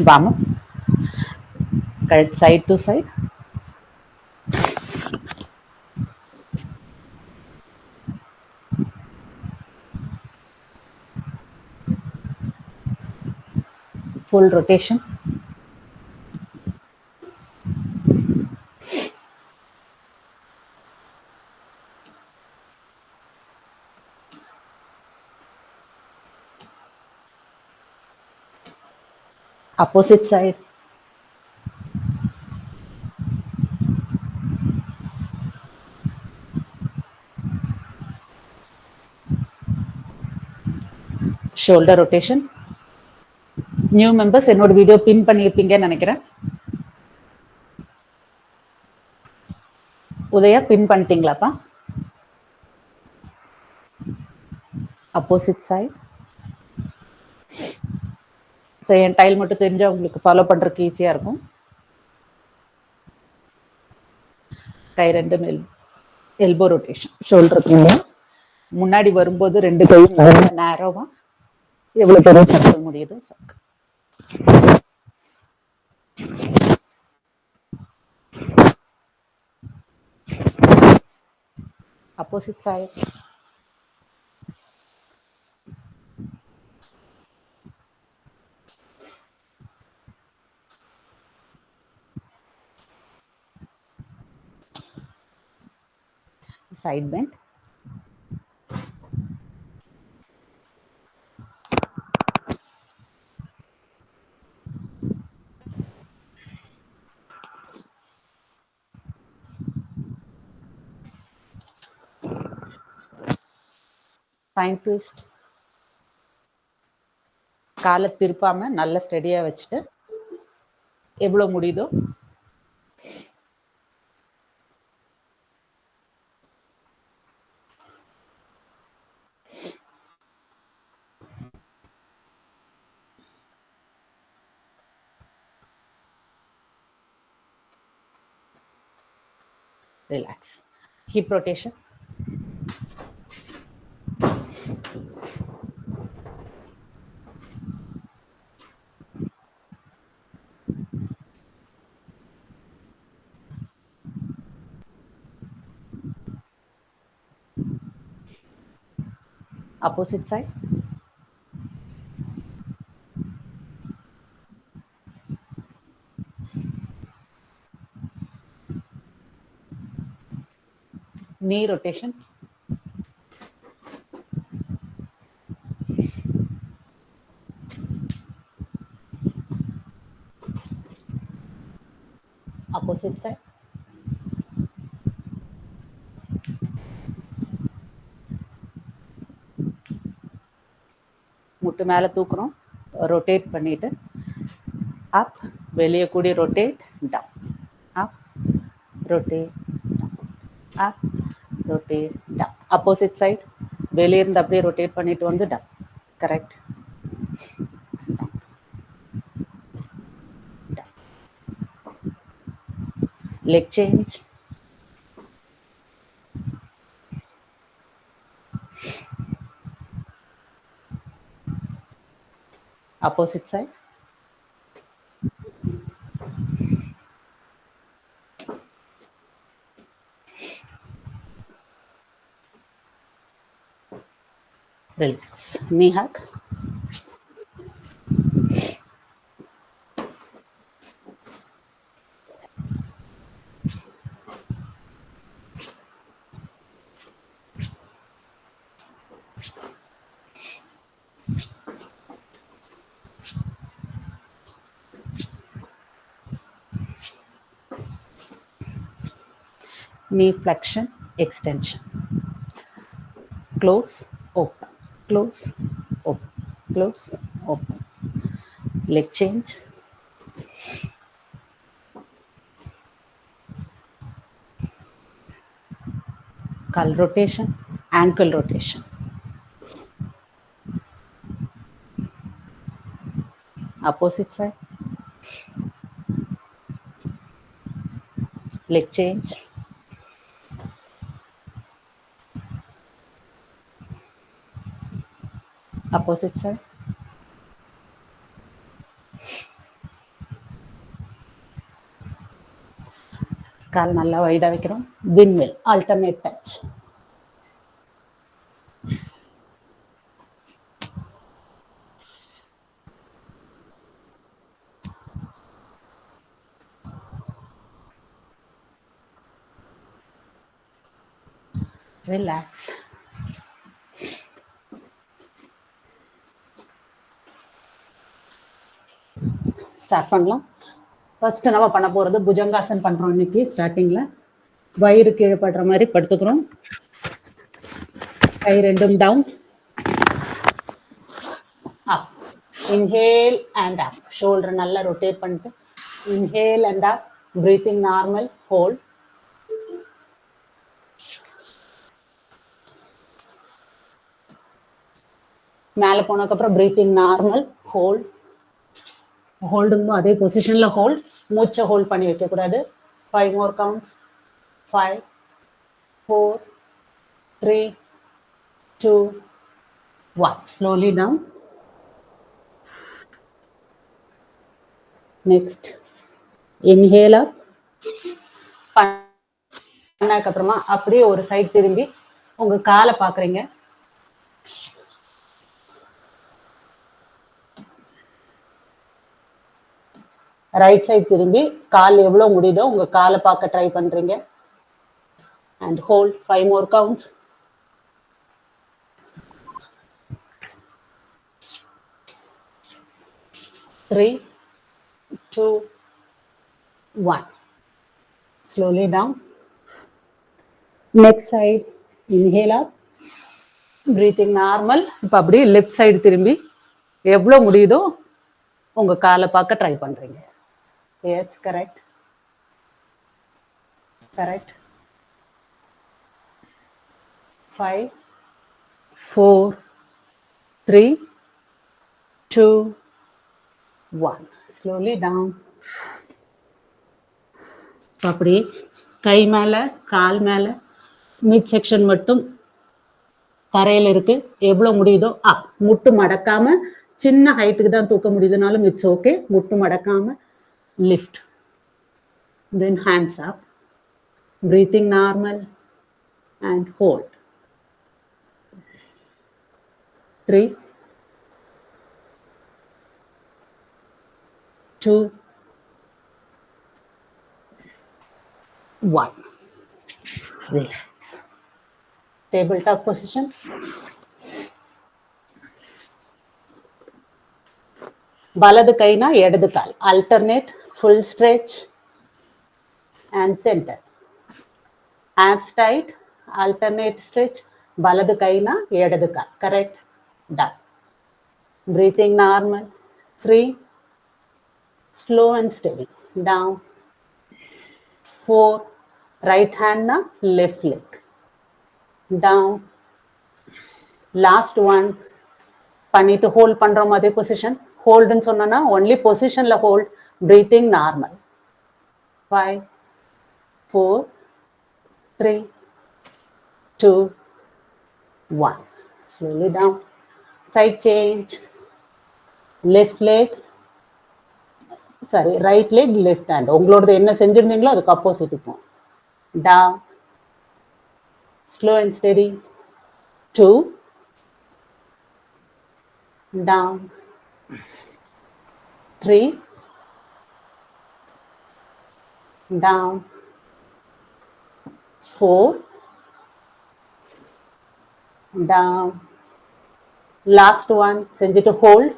Vamos. Correct, side to side. Full rotation. Opposite side. Shoulder rotation. New members என்னோட video pin பண்ணியிருப்பீங்கன்னு நினைக்கிறேன். Udaya pin பண்ணிட்டீங்களாப்பா? Opposite side. So என் டைல் மட்டும் தெரிஞ்சால் உங்களுக்கு ஃபாலோ பண்ணுறதுக்கு ஈஸியாக இருக்கும். கை ரெண்டு மேல் எல்போ ரொட்டேஷன். ஷோல்டருக்கு முன்னாடி வரும்போது ரெண்டு கையும் நேரோவா எவ்வளோ பேரும் சர்க்கிள் முடியுது. Opposite side. Side bend. Fine twist. காலை திருப்பாம நல்ல ஸ்டெடியா வச்சுட்டு எவ்வளவு முடியுதோ relax. Hip rotation. Opposite side. Knee rotation. Opposite side. முட்டு மேல தூக்குறோம். ரொட்டேட் பண்ணிட்டு அப், வெளியே கூடி rotate down, up rotate up rotate down. Opposite side வெளியே இருந்து அப்படியே ரொட்டேட் பண்ணிட்டு வந்து down. Correct. Leg change. Opposite side. Relax. Knee hug. Knee flexion, extension. Close, open, close, open, close, open. Leg change. Calf rotation, ankle rotation. Opposite side. Leg change. Opposite side. கால் நல்லா வைடாக வைக்கிறோம். விண்மில் alternate touch. Relax. Start பண்ணலாம். First நம்ம பண்ண போகிறது புஜங்காசன் பண்ணுறோம். இன்னைக்கு ஸ்டார்டிங்கில் வயிறு கீழே படுற மாதிரி படுத்துக்கிறோம். கை ரெண்டும் down, up. Inhale and up. Shoulder நல்லா ரொட்டேட் பண்ணிட்டு inhale and up. Breathing normal. Hold. மேலே போனதுக்கப்புறம் பிரீத்திங் நார்மல். ஹோல்ட். ஹோல்டுங்க அதே பொசிஷனில் ஹோல்ட். மூச்சை ஹோல்ட் பண்ணி வைக்கக்கூடாது. 5 more counts. 5, 4, 3, 2, 1. Slowly down. Next. Inhale up. பண்ணதுக்கப்புறமா அப்படியே ஒரு சைட் திரும்பி உங்க காலை பார்க்குறீங்க. ரைட் சைட் திரும்பி கால் எவ்வளோ முடியுதோ உங்க காலை பார்க்க ட்ரை பண்றீங்க. And hold 5 more counts. 3, 2, 1. Slowly down. Next side. Inhale up. Breathing normal. இப்போ அப்படியே லெஃப்ட் சைடு திரும்பி எவ்வளோ முடியுதோ உங்க காலை பார்க்க ட்ரை பண்றீங்க. Yes, correct. Correct. 5, 4, 3, 2, 1. Slowly down. அப்படி கை மேல கால் மேல மிட் செக்ஷன் மட்டும் தரையில் இருக்கு. எவ்வளோ முடியுதோ அப். முட்டு மடக்காம சின்ன ஹைட்டுக்கு தான் தூக்க முடியுதுனாலும் இட்ஸ் ஓகே. முட்டு மடக்காம lift. Then hands up. Breathing normal and hold. 3, 2, 1. Relax. Tabletop position. வலது கைனா இடது கால். Alternate. Full stretch and center. Abs tight. Alternate stretch. வலது கைனா இடது கால். Correct. Done. Breathing normal. 3. Slow and steady. Down. 4. Right hand na left leg. Down. Last one. பண்ணிட்டு hold பண்றோம் அதே position. ஹோல்டுன்னு சொன்னா only பொசிஷன்ல hold. Breathing normal. 5, 4, 3, 2, 1. Slowly down. Side change. Left leg. Sorry, right leg, left hand. உங்களோடது என்ன செஞ்சிருந்தீங்களோ அதுக்கு opposite இப்போ. Down. Slow and steady. 2. Down. 3. Down. 4. Down. Last one. செஞ்சுட்டு hold.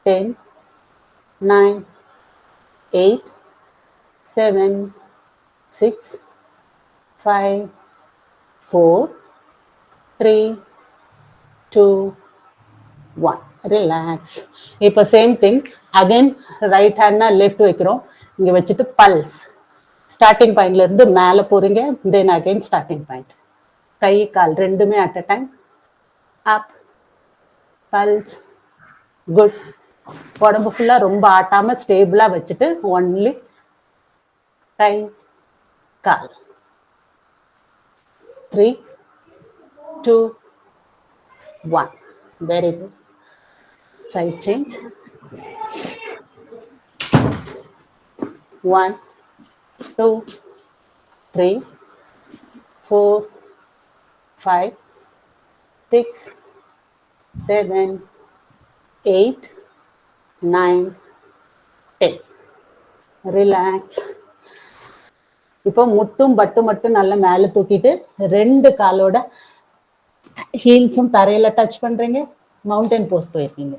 10, 9, 8, 7, 6, 5, 4, 3, 2, 1. ரிலாக்ஸ். இப்போ சேம் திங் அகைன் ரைட் ஹேண்ட்னா left வைக்கிறோம். இங்கே வச்சுட்டு பல்ஸ். ஸ்டார்டிங் பாயிண்ட்ல இருந்து மேலே போறீங்க. Then again starting point. கை கால் ரெண்டுமே at a time. Up. Pulse. Good. உடம்பு ஃபுல்லா ரொம்ப ஆட்டாம ஸ்டேபிளா வச்சுட்டு ஒன்லி கை கால். 3, 2, 1. Very good. Side change. 1 2 3 4 5 6 7 8 9 10. Relax. இப்போ முட்டும் பட்டு மட்டும் நல்லா மேல தூக்கிட்டு ரெண்டு காலோட ஹீல்ஸும் தரையில டச் பண்றீங்க. மவுண்டன் போஸ் போயிருக்கீங்க.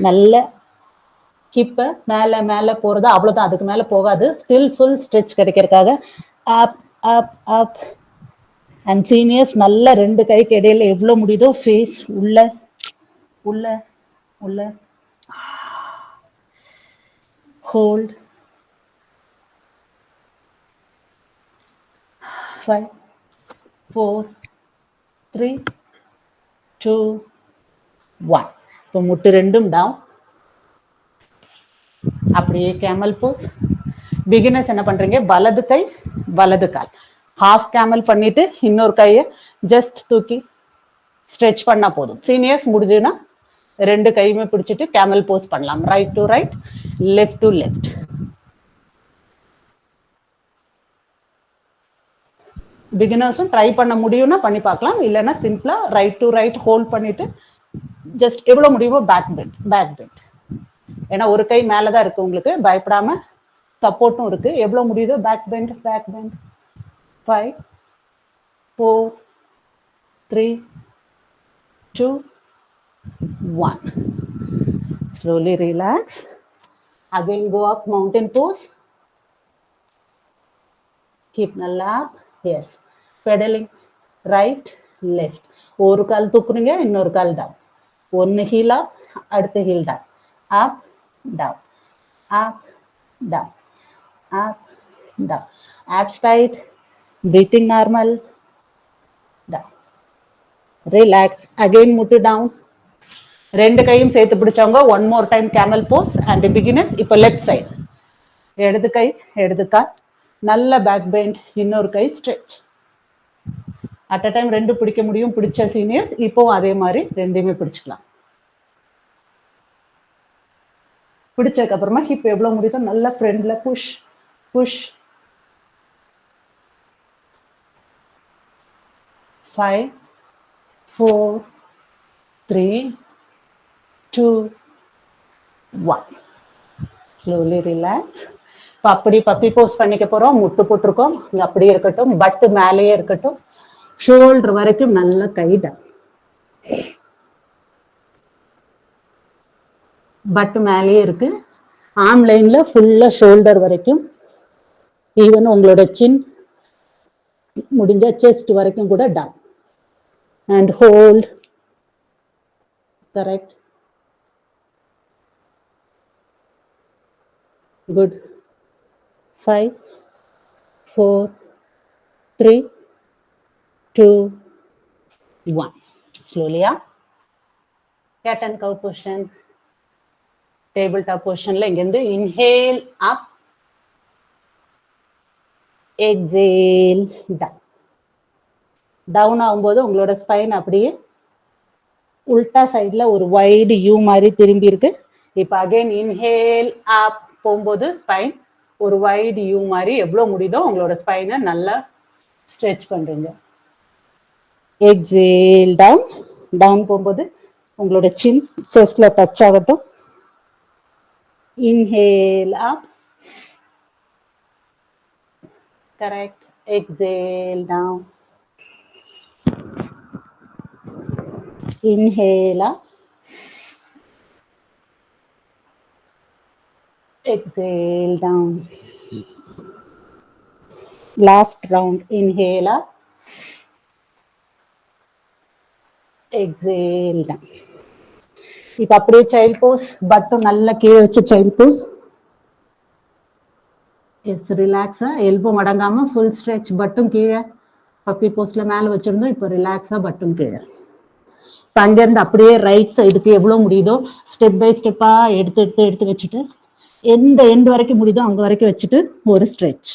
நல்ல ஹிப்ப மேல மேல போறது அவ்வளவுதான், அதுக்கு மேல போகாது. ஸ்டில் ஃபுல் ஸ்ட்ரெச் கிடைக்கிறதுக்காக up up up. And seniors நல்ல ரெண்டு கைக்கு இடையில எவ்வளவு முடியுதோ ஃபேஸ் உள்ள உள்ள உள்ள ஹோல்ட். 5 4 3 2 1. இப்போ முட்டு ரெண்டும் டவுன். அப்படியே கேமல் போஸ். பிகினர்ஸ் என்ன பண்றீங்க, வலது கை வலது கால் ஹாஃப் கேமல் பண்ணிட்டு இன்னொரு கையை ஜஸ்ட் தூக்கி ஸ்ட்ரெச் பண்ணா போதும். சீனியர்ஸ் முடிஞ்சுன்னா ரெண்டு கையுமே பிடிச்சிட்டு கேமல் போஸ் பண்ணலாம். Right to right, left to left. பிகினர்ஸும் ட்ரை பண்ண முடியும்னா பண்ணி பார்க்கலாம். இல்லைன்னா சிம்பிளா ரைட் டு ரைட் ஹோல்ட் பண்ணிட்டு ஜஸ்ட் எவ்வளவு முடியுமோ பேக் பெண்ட் பேக் பெண்ட். ஏன்னா ஒரு கை மேலதான் இருக்கு உங்களுக்கு, பயப்படாம சப்போர்ட்டும் இருக்கு. எவ்வளவு முடியுதோ back bend back bend. 5 4 3 2 1. Slowly relax. Again go up mountain pose. Keep நல்லா up. Yes. Pedaling right left. ஒரு கால் தூக்குறீங்க, இன்னொரு கால் டவுன். ஒன்னு ஹீல் அப், அடுத்த heel down. Up down up down up down. abs tight, breathing normal. down. Relax. Again முட்டு down. ரெண்டு கையும் சேர்த்து பிடிச்சவங்க one more time camel pose. And beginners இப்போ லெஃப்ட் சைடு இடது கை இடது கால் நல்ல பேக் பெண்ட், இன்னொரு கை ஸ்ட்ரெச். அட் அ டைம் ரெண்டு பிடிக்க முடியும் பிடிச்ச சீனியர்ஸ். இப்போ அதே மாதிரி ரெண்டுமே பிடிச்சிக்கலாம். பிடிச்சதுக்கு அப்புறமா ஹிப் எவ்வளவு முடியுதோ நல்ல ஃப்ரண்ட்ல புஷ் புஷ். 5 4 3 2 1. Slowly relax. இப்போ அப்படி பப்பி போஸ் பண்ணிக்க போறோம். முட்டு போட்டிருக்கோம், அப்படியே இருக்கட்டும். பட்டு மேலேயே இருக்கட்டும். ஷோல்டர் வரைக்கும் நல்ல கைட. பட்டு மேலேயே இருக்கு. ஆர்ம் லைன்ல ஃபுல்லா ஷோல்டர் வரைக்கும். ஈவன் உங்களோட சின் முடிஞ்ச செஸ்ட் வரைக்கும் கூட down. And hold. Correct. Good. 5 4 3 2 1. Slowly up. Cat and cow position. Table top positionல இங்கிருந்து inhale up, exhale down. Down ஆகும்போது உங்களோட ஸ்பைன் அப்படியே உல்டா சைட்ல ஒரு வைடு யூ மாதிரி திரும்பி இருக்கு. இப்போ அகைன் இன்ஹேல் அப் போகும்போது ஸ்பைன் ஒரு வைடு யூ மாதிரி எவ்வளவு முடியுதோ உங்களோட ஸ்பைனை நல்லா ஸ்ட்ரெச் பண்றீங்க. Exhale down. டவுன் போகும்போது உங்களோட சின் செஸ்ட்ல டச் ஆகட்டும். Inhale up. Correct. Exhale down. Inhale up. Exhale down. Last round. Inhale up. Exhale down. இப்போ அப்படியே சைல்ட் போஸ். பட்டும் நல்லா கீழே வச்சு சைல்ட் போஸ். எஸ், ரிலாக்ஸா எல்போ மடங்காம ஃபுல் ஸ்ட்ரெச். பட்டும் கீழே பப்பி போஸ்ட்ல மேல வச்சிருந்தோம். இப்போ ரிலாக்ஸா பட்டும் கீழே. அங்கிருந்து அப்படியே ரைட் சைடுக்கு எவ்வளவு முடியுதோ ஸ்டெப் பை ஸ்டெப்பா எடுத்து எடுத்து எடுத்து வச்சுட்டு எந்த எண்ட் வரைக்கும் முடியுதோ அங்க வரைக்கும் வச்சுட்டு ஒரு stretch.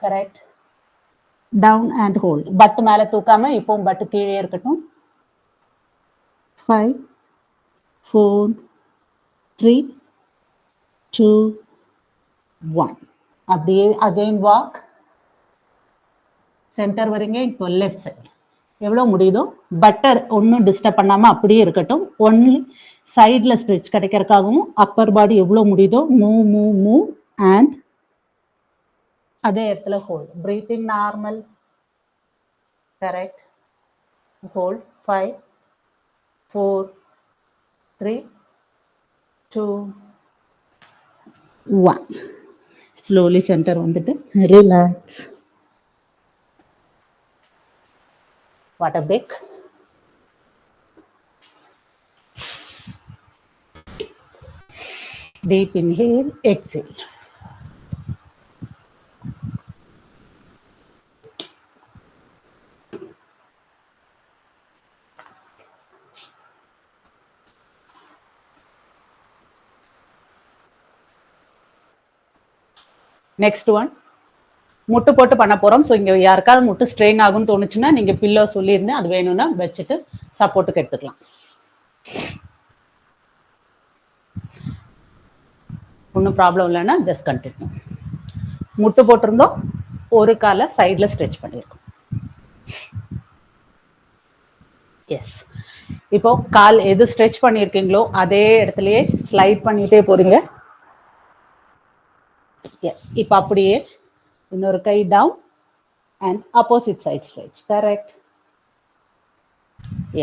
Correct. Down and hold. Butt மேல தூக்காம இப்போ பட்டு கீழே இருக்கட்டும். 5 4, 3, 2, 1. அப்படியே அகைன் வாக். சென்டர் வரீங்க. இப்போ லெஃப்ட் சைடு எவ்வளோ முடியுதோ பட்டர் ஒன்றும் டிஸ்டர்ப் பண்ணாமல் அப்படியே இருக்கட்டும். ஒன்லி சைடில் ஸ்ட்ரெச் கிடைக்கிறதுக்காகவும் அப்பர் பாடி எவ்வளோ முடியுதோ மூவ் மூவ் மூவ் அண்ட் அதே இடத்துல hold. Breathing normal. Correct. Hold. 5, 4, 3, 2, 1. Slowly centre வந்துட்டு relax. What a pick. Deep inhale, exhale. Next one முட்டு போட்டு பண்ண போறோம். ஸோ இங்க யாருக்காவது முட்டு ஸ்ட்ரெயின் ஆகும்னு தோணுச்சுன்னா நீங்க பில்லோ சொல்லியிருந்தேன், அது வேணும்னா வச்சுட்டு சப்போர்ட்டுக்கு எடுத்துக்கலாம். ஒன்றும் ப்ராப்ளம் இல்லைன்னா ஜஸ்ட் கண்டினியூ. முட்டு போட்டிருந்தோம், ஒரு காலை சைடில் ஸ்ட்ரெச் பண்ணியிருக்கோம். எஸ். இப்போ கால் எது ஸ்ட்ரெச் பண்ணியிருக்கீங்களோ அதே இடத்துலயே ஸ்லைட் பண்ணிட்டே போறீங்க. எஸ். இப்போ அப்படியே இன்னொரு கை down and opposite side stretch. Correct.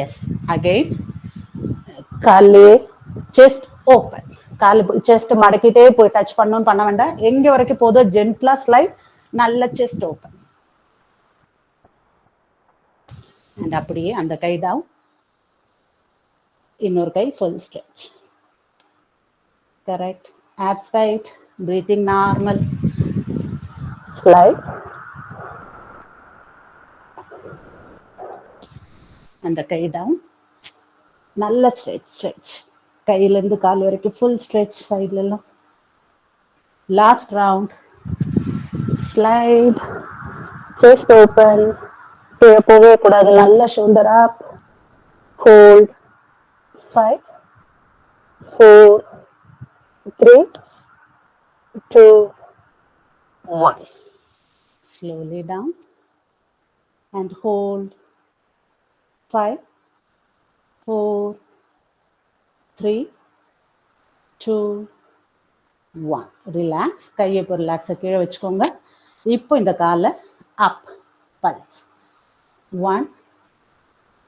Yes. Again காலே செஸ்ட் ஓப்பன். கால் செஸ்ட் மடக்கிட்டே போய் டச் பண்ணணும் பண்ண வேண்டாம். எங்க வரைக்கும் போதும் ஜென்ட்லா ஸ்லைட். நல்ல செஸ்ட் ஓப்பன். அண்ட் அப்படியே அந்த கை டவுன், இன்னொரு கை full stretch. Correct. abs tight, breathing normal. Slide. அந்த கை டவுன், நல்ல ஸ்ட்ரெச். கையிலேருந்து கால் வரைக்கும் ஃபுல் ஸ்ட்ரெச் சைட்லலாம். Last round. Slight, chest open. கீழே போகவே கூடாது. நல்ல shoulder up. Hold. 5, 4, 3, 2, 1. Slowly down and hold. 5, 4, 3, 2, 1. Relax. கையை இப்போ ரிலாக்ஸை கீழே வச்சுக்கோங்க. இப்போ இந்த காலை அப் பல்ஸ். 1,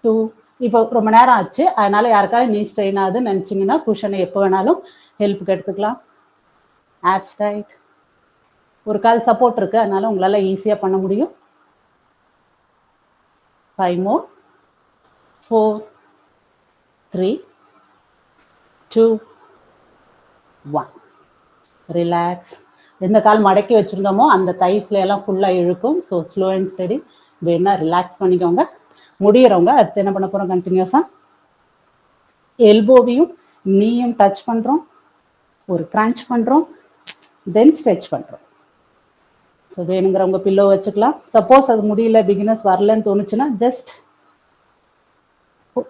2. இப்போ ரொம்ப நேரம் ஆச்சு, அதனால யாருக்காவது நீ ஸ்ட்ரெயின் ஆகுதுன்னு நினச்சிங்கன்னா குஷனை எப்போ வேணாலும் ஹெல்ப்புக்கு எடுத்துக்கலாம். abs tight. ஒரு கால் சப்போர்ட் இருக்கு, அதனால உங்களால ஈஸியாக பண்ண முடியும். 5 more. 4, 3, 2, 1. ரிலாக்ஸ். எந்த கால் மடக்கி வச்சிருந்தோமோ அந்த தைஸ்ல எல்லாம் ஃபுல்லா இழுக்கும். So slow and steady. வேணா ரிலாக்ஸ் பண்ணிக்கோங்க. முடியறவங்க அடுத்து என்ன பண்ண போறோம், கண்டினியூஸா எல்போவையும் நீயும் டச் பண்றோம், ஒரு கிரன்ச் பண்றோம், தென் ஸ்ட்ரெச் பண்றோம். ஸோ வேணுங்கிறவங்க பில்லோ வச்சுக்கலாம். சப்போஸ் அது முடியல, பிகினர்ஸ் வரலன்னு தோணுச்சுன்னா ஜஸ்ட்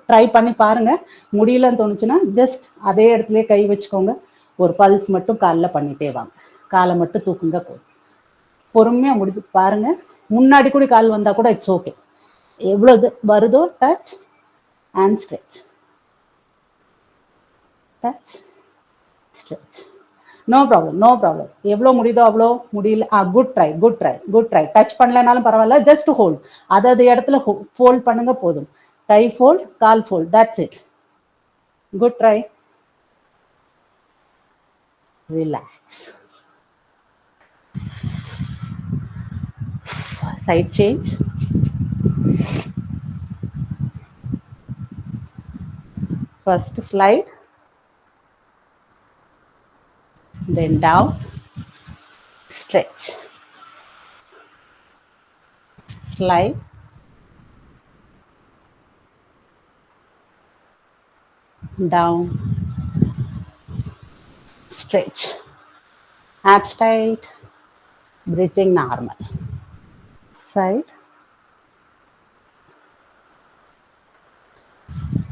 ட்ரை பண்ணி பாருங்க. முடியலன்னு தோணுச்சுன்னா ஜஸ்ட் அதே இடத்துல கை வச்சுக்கோங்க. ஒரு பல்ஸ் மட்டும் காலில் பண்ணிட்டே வாங்க. காலை மட்டும் தூக்குங்க போதும். பொறுமையா முடிச்சு பாருங்க. முன்னாடி கூட கால் வந்தா கூட இட்ஸ் ஓகே. எவ்வளவு வருதோ touch and stretch, touch stretch. No problem, no problem. எவ்வளோ முடியுதோ அவ்வளோ. முடியல, good try, good try, good try. Touch பண்ணலனாலும் பரவாயில்ல, ஜஸ்ட் ஹோல்ட். அதாவது இடத்துல ஃபோல்ட் பண்ணுங்க போதும். கை ஃபோல்ட், கால் fold, that's it. Good try. Relax. Side change. First slide, then down, stretch, slide, down, stretch, abs tight, breathing normal. Side,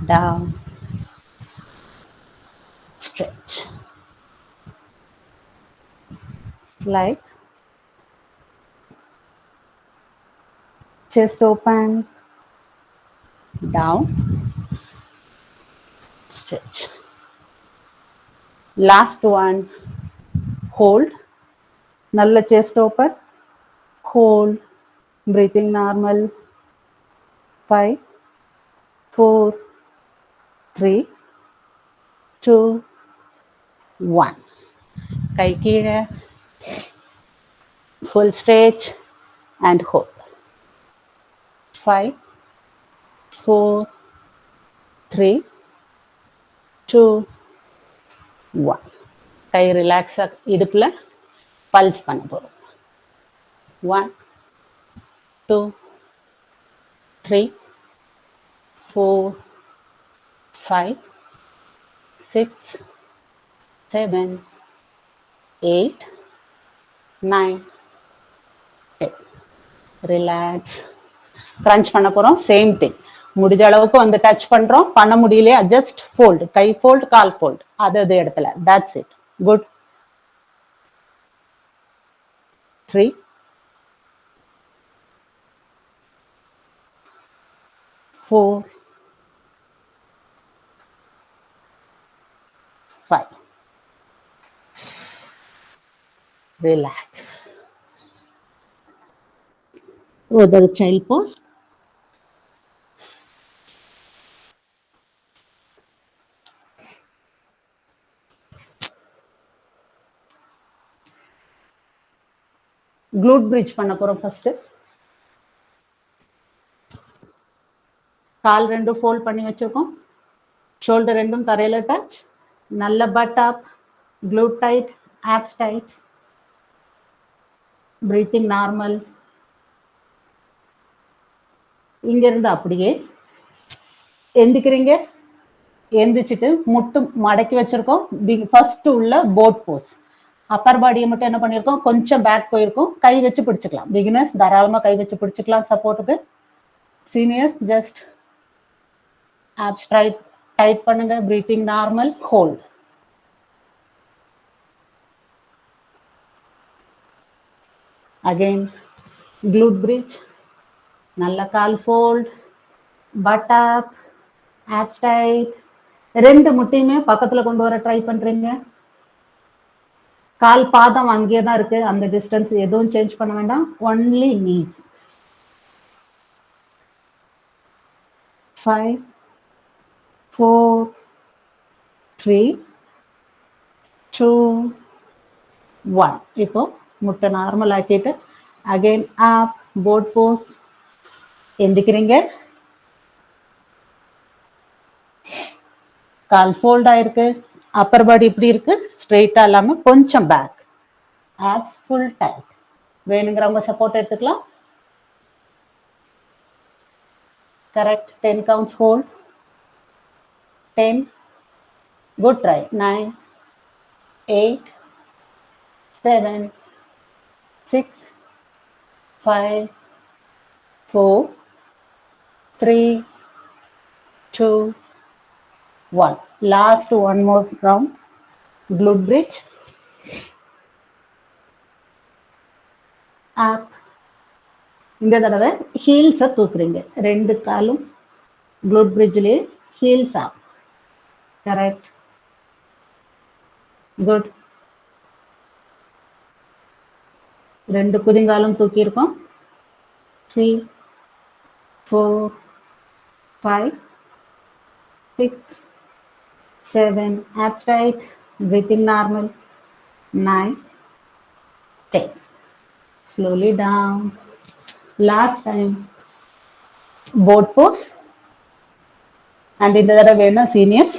down, like chest open, down, stretch. Last one, hold, nalla chest open, hold, breathing normal, 5, 4, 3, 2, 1. கை கீழே, full stretch and hold. 5, 4, 3, 2, 1. கை ரிலாக்ஸா இடுப்புல pulse பண்ண போறோம். 1, 2, 3, 4, 5, 6, 7, 8, 9, 10. Relax. Crunch பண்ண போறோம். Same thing. முடிஞ்ச அளவுக்கு வந்து டச் பண்றோம். பண்ண முடியலையா ஜஸ்ட் ஃபோல்டு. கை ஃபோல்டு, கால் ஃபோல்டு. அது இடத்துல. That's it. Good. 3, 4, 5. Relax. Other child pose. glute bridge பண்ண போறோம் ஃபர்ஸ்ட். கால் ரெண்டும் ஃபோல்ட் பண்ணி வச்சிருக்கோம். ஷோல்டர் ரெண்டும் தரையில டச். நல்ல but up, glute tight, abs tight. breathing normal. இங்க இருந்து அப்படியே எந்திக்கிறீங்க. எந்திரிச்சிட்டு முட்டு மடக்கி வச்சிருக்கோம். ஃபர்ஸ்ட் உள்ள போட் போஸ். அப்பர் பாடியை மட்டும் என்ன பண்ணிருக்கோம், கொஞ்சம் பேக் போயிருக்கோம். கை வச்சு பிடிச்சிக்கலாம். பிகினர்ஸ் தாராளமா கை வச்சு பிடிச்சிக்கலாம் சப்போர்ட்டுக்கு. சீனியர்ஸ் ஜஸ்ட் ஆப்ஸ் டைட் பண்ணுங்க. Breathing normal. Hold. Again glute bridge. நல்ல கால் fold, butt up, abs tight. ரெண்டு முட்டையுமே பக்கத்துல கொண்டு வர ட்ரை பண்றீங்க. கால் பாதம் அங்கேயே தான் இருக்கு. அந்த டிஸ்டன்ஸ் எதுவும் சேஞ்ச் பண்ண வேண்டாம். Only knees. 5, 4, 3, 2, 1. இப்போ முட்டை நார்மல் ஆக்கிட்டு அகைன் அப், போட் போஸ். எந்திக்கிறீங்க. கால் ஃபோல்ட் ஆயிருக்கு. அப்பர் பாடி இப்படி இருக்கு. ஸ்ட்ரெயிட்டா இல்லாம கொஞ்சம் பேக். Abs full tight. வேணுங்கிறவங்க சப்போர்ட் எடுத்துக்கலாம். Correct. 10 counts hold. 10. Good try. 9, 8, 7, 6, 5, 4, 3, 2, 1. Last one more round. Glute bridge. Up. இந்த தடவை ஹீல்ஸை தூக்குறீங்க. ரெண்டு காலும் glute bridgeலயே ஹீல்ஸ் அப். கரெக்ட். குட். ரெண்டு குதிங்காலும் தூக்கி இருக்கோம். 3, 4, 5, 6, 7. abs tight. breathing normal. 9, 10. slowly down. last time boat pose. and இந்த தடவை வேணா சீனியர்ஸ்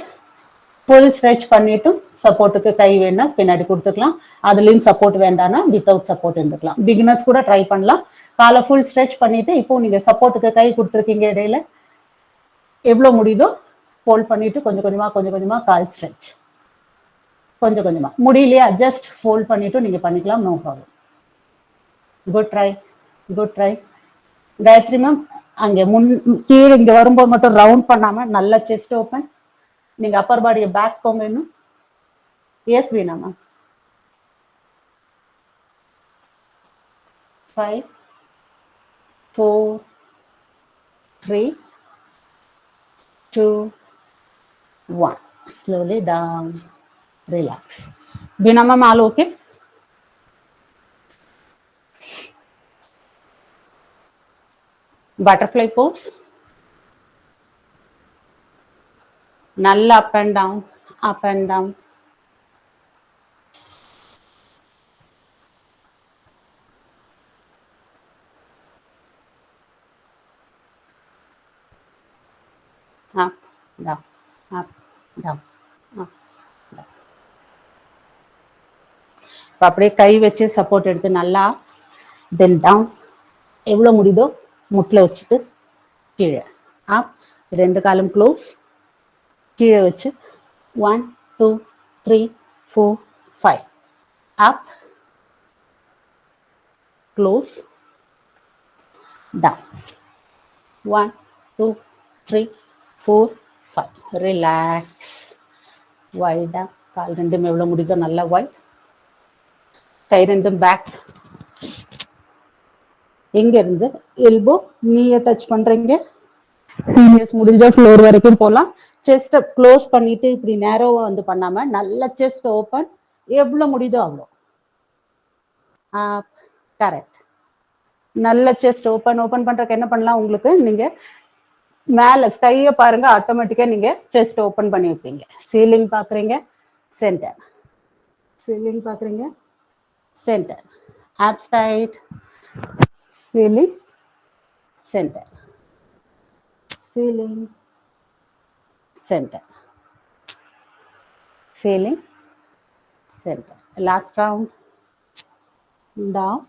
ஃபுல் ஸ்ட்ரெச் பண்ணிட்டு சப்போர்ட்டுக்கு கை வேணா பின்னாடி கொடுத்துக்கலாம். அதுலயும் சப்போர்ட் வேண்டாம்னா வித்தவுட் சப்போர்ட் இருந்துக்கலாம். பிகினர்ஸ் கூட ட்ரை பண்ணலாம். காலை ஃபுல் ஸ்ட்ரெச் பண்ணிட்டு இப்போ நீங்க சப்போர்ட்டுக்கு கை கொடுத்துருக்கீங்க. இடையில எவ்வளவு முடியுதோ ஃபோல்ட் பண்ணிட்டு கொஞ்சம் கொஞ்சமா கால் ஸ்ட்ரெச். கொஞ்சம் கொஞ்சமா முடியலையா ஜஸ்ட் ஃபோல்ட் பண்ணிட்டு நீங்க பண்ணிக்கலாம். No problem. Good try. Good try. Gayathri ma'am அங்க கீழே இங்க வரும்போது மட்டும் ரவுண்ட் பண்ணாம நல்ல செஸ்ட் ஓப்பன். நீங்க அப்பர் பாடியை பேக் போங்க இன்னும். S Veena ma'am. 5, 4, 3, 2, 1. Slowly down. Relax. Bina ma'am, all okay? Butterfly pose. Null up and down, up and down. Up, down, up, down, up, down. அப்படியே கை வச்சு சப்போர்ட் எடுத்து நல்லா தென் டவுன், எவ்வளோ முடியுதோ முட்டில் வச்சுட்டு கீழே அப், ரெண்டு காலம் க்ளோஸ், கீழே வச்சு 1, 2, 3, 4, 5 அப், க்ளோஸ், down 1, 2, 3, 4, 5 ரிலாக்ஸ். வைடா கால் ரெண்டும் எவ்வளோ முடியுதோ நல்லா வைட், கை ரெண்டும் பேக், எங்க இருந்து எல்போ நீயை டச் பண்றீங்க, முடிஞ்சா ஃப்ளோர் வரைக்கும் போகலாம். செஸ்ட் க்ளோஸ் பண்ணிட்டு இப்படி நேரோவா வந்து பண்ணாம நல்ல செஸ்ட் ஓப்பன், எவ்வளவு முடியுதோ அவ்வளோ. கரெக்ட். நல்ல செஸ்ட் ஓப்பன் பண்றதுக்கு என்ன பண்ணலாம், உங்களுக்கு நீங்க மேல ஸ்கைய பாருங்க, ஆட்டோமேட்டிக்கா நீங்க செஸ்ட் ஓப்பன் பண்ணி வைப்பீங்க. சீலிங் பாக்குறீங்க, சென்டர். சீலிங் பாக்குறீங்க, centre. Abs tight, ceiling, center, ceiling, center, ceiling, center. Last round, down,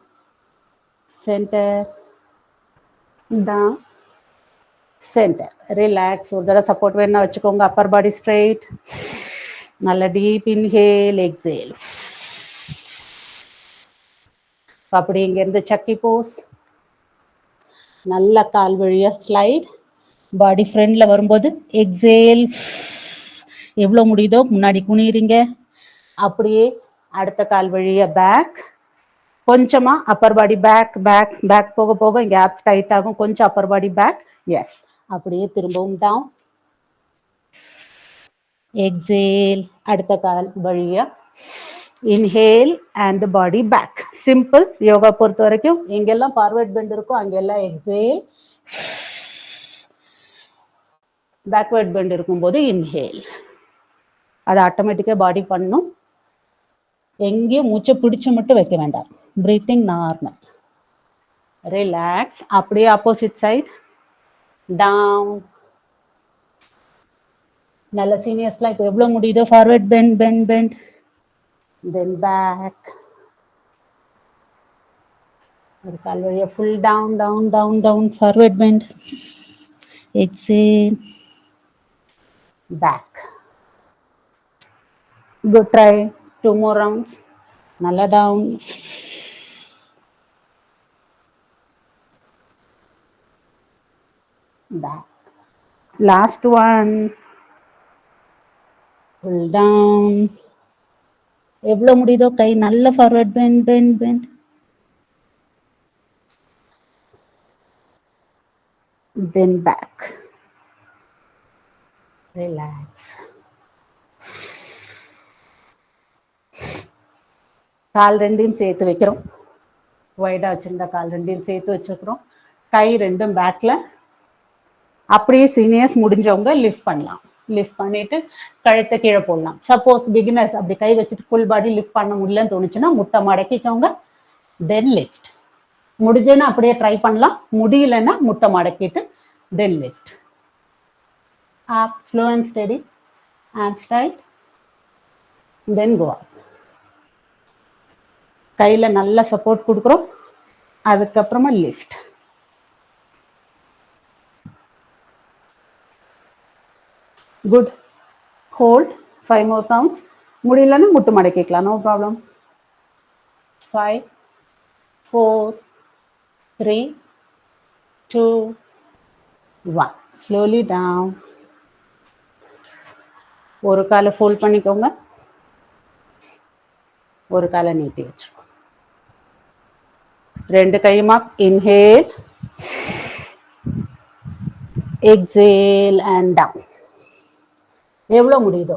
center, down, center. Relax. ஒரு தடவை சப்போர்ட் வேணா வச்சுக்கோங்க. அப்பர் பாடி ஸ்ட்ரெயிட். நல்ல டீப் இன்ஹேல், எக்ஸேல். அப்படி இங்க இருந்து சக்கி போஸ், நல்ல கால் வழியா ஸ்லைட், பாடி ஃப்ரண்ட்ல வரும்போது எக்ஸேல், எவ்வளோ முடியுதோ முன்னாடி குனிறீங்க. அப்படியே அடுத்த கால் வழியா பேக், கொஞ்சமா அப்பர் பாடி பேக் பேக் பேக், போக போக இங்க ஆப்ஸ் டைட் ஆகும், கொஞ்சம் அப்பர் பாடி பேக். எஸ். அப்படியே திரும்பவும் டவுன், எக்ஸேல், அடுத்த கால் வழியா inhale and body back. Simple. Yoga பொறுத்த வரைக்கும் எங்கெல்லாம் ஃபார்வர்ட் பெண்ட் இருக்கோ அங்கெல்லாம் எக்ஸேல், பேக்வர்ட் பெண்ட் இருக்கும்போது இன்ஹேல். அது ஆட்டோமேட்டிக்கா பாடி பண்ணும், எங்கேயும் மூச்சை பிடிச்சு மட்டும் வைக்க வேண்டாம். Breathing normal. ரிலாக்ஸ். அப்படியே ஆப்போசிட் சைட், டவுன். நல்ல சீனியர்ஸ்லாம் இப்போ எவ்வளோ முடியுதோ forward bend bend bend, then back. ஒரு கால் வழியா full down down down down, forward bend, exhale, back. Good try. 2 more rounds. நல்லா down, back. Last one. Full down. எவ்வளோ முடியுதோ கை நல்ல forward bend bend bend, then back. Relax. கால் ரெண்டையும் சேர்த்து வைக்கிறோம். வைடா வச்சிருந்த கால் ரெண்டையும் சேர்த்து வச்சுக்கிறோம். கை ரெண்டும் பேக்ல. அப்படியே சீனியர்ஸ் முடிஞ்சவங்க லிஃப்ட் பண்ணலாம். லிஃப்ட் பண்ணிட்டு கழுத்தை கீழே போடலாம். சப்போஸ் பிகினர்ஸ் அப்படி கை வச்சுட்டு ஃபுல் பாடி லிஃப்ட் பண்ண முடியலன்னு தோணுச்சுன்னா முட்டை மடக்கிக்கோங்க, தென் லிஃப்ட். முடிஞ்சேன்னா அப்படியே ட்ரை பண்ணலாம், முடியலன்னா முட்டை மடக்கிட்டு தென் lift. up, slow and steady, abs tight, then go up. கையில நல்ல சப்போர்ட் கொடுக்குறோம், அதுக்கப்புறமா lift. Good. Hold 5 more counts. முடியலன்னு முட்டு மடக்கிக்கலாம், நோ ப்ராப்ளம். 5, 4, 3, 2, 1. Slowly down. ஒரு காலை ஃபோல்ட் பண்ணிக்கோங்க, ஒரு காலை நீட்டி வச்சுக்கோங்க. ரெண்டு கையும் up. Inhale, exhale and down. எவ்வளோ முடியுதோ,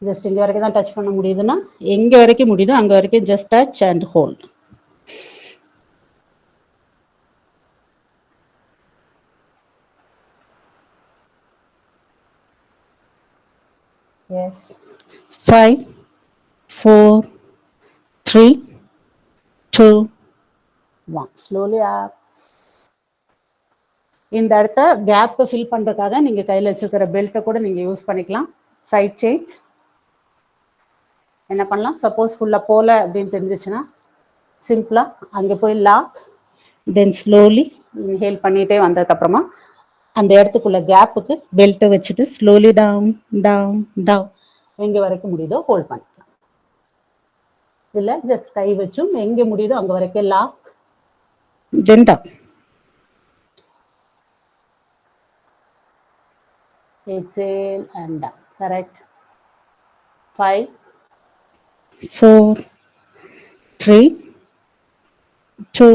ஜஸ்ட் இங்கே வரைக்கும் தான் டச் பண்ண முடியுதுன்னா எங்கே வரைக்கும் முடியுதோ அங்கே வரைக்கும் just touch and hold. Yes. 5, 4, 3, 2, 1. Slowly up. இந்த இடத்த கேப்பை ஃபில் பண்ணுறதுக்காக நீங்கள் கையில் வச்சுருக்கிற பெல்ட்டை கூட நீங்கள் யூஸ் பண்ணிக்கலாம். சைட் சேஞ்ச் என்ன பண்ணலாம், சப்போஸ் ஃபுல்லாக போல அப்படின்னு தெரிஞ்சிச்சுன்னா சிம்பிளாக அங்கே போய் லாக், தென் ஸ்லோலி இன்ஹேல் பண்ணிகிட்டே வந்ததுக்கப்புறமா அந்த இடத்துக்குள்ள கேப்புக்கு பெல்ட்டை வச்சுட்டு ஸ்லோலி டவுன் டவுன் டவுன் எங்கே வரைக்கும் முடியுதோ ஹோல்ட் பண்ணிக்கலாம். இல்லை ஜஸ்ட் கை வச்சும் எங்கே முடியுதோ அங்கே வரைக்கும் lock, then down. Exhale and down. Correct. 5, 4, 3, 2,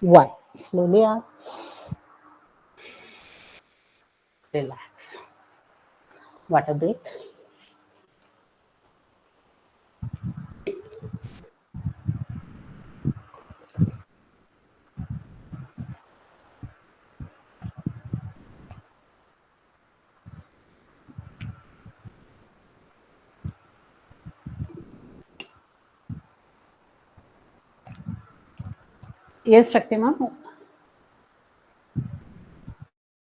1. Slowly up. Relax. Water break. S Sakthi ma'am,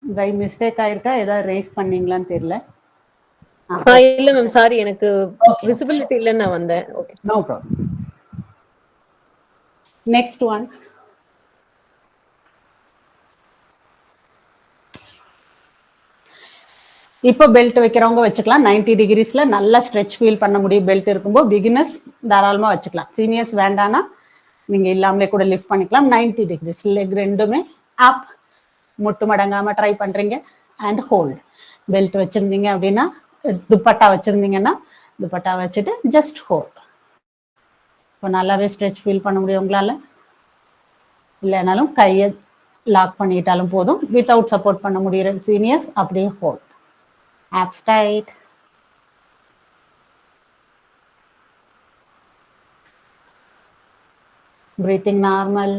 by mistake ஆயிருக்கா, ஏதாவது ரேஸ் பண்ணீங்களான்னு தெரியல. இல்ல மேம், சாரி, எனக்கு விசிபிலிட்டி இல்ல, நான் வந்தேன். Okay, no problem. Next one. இப்போ பெல்ட் வைக்கிறவங்க வச்சுக்கலாம். 90 டிகிரிஸ்ல நல்லா ஸ்ட்ரெச் ஃபீல் பண்ண முடியும். பெல்ட் இருக்கும்போது பிகினர்ஸ் தாராளமாக வச்சுக்கலாம். சீனியர்ஸ் வேண்டானா நீங்கள் இல்லாமலே கூட லிஃப்ட் பண்ணிக்கலாம். 90 டிகிரிஸ் லெக் ரெண்டுமே அப், முட்டு மடங்காம ட்ரை பண்ணுறீங்க அண்ட் ஹோல்டு. பெல்ட் வச்சுருந்தீங்க அப்படின்னா, துப்பட்டா வச்சுருந்தீங்கன்னா துப்பட்டா வச்சுட்டு ஜஸ்ட் ஹோல்ட். இப்போ நல்லாவே ஸ்ட்ரெச் ஃபீல் பண்ண முடியும் உங்களால். இல்லைனாலும் கையை லாக் பண்ணிட்டாலும் போதும். வித்தவுட் சப்போர்ட் பண்ண முடிகிற சீனியர்ஸ் அப்படியே hold. Abs tight. Breathing normal.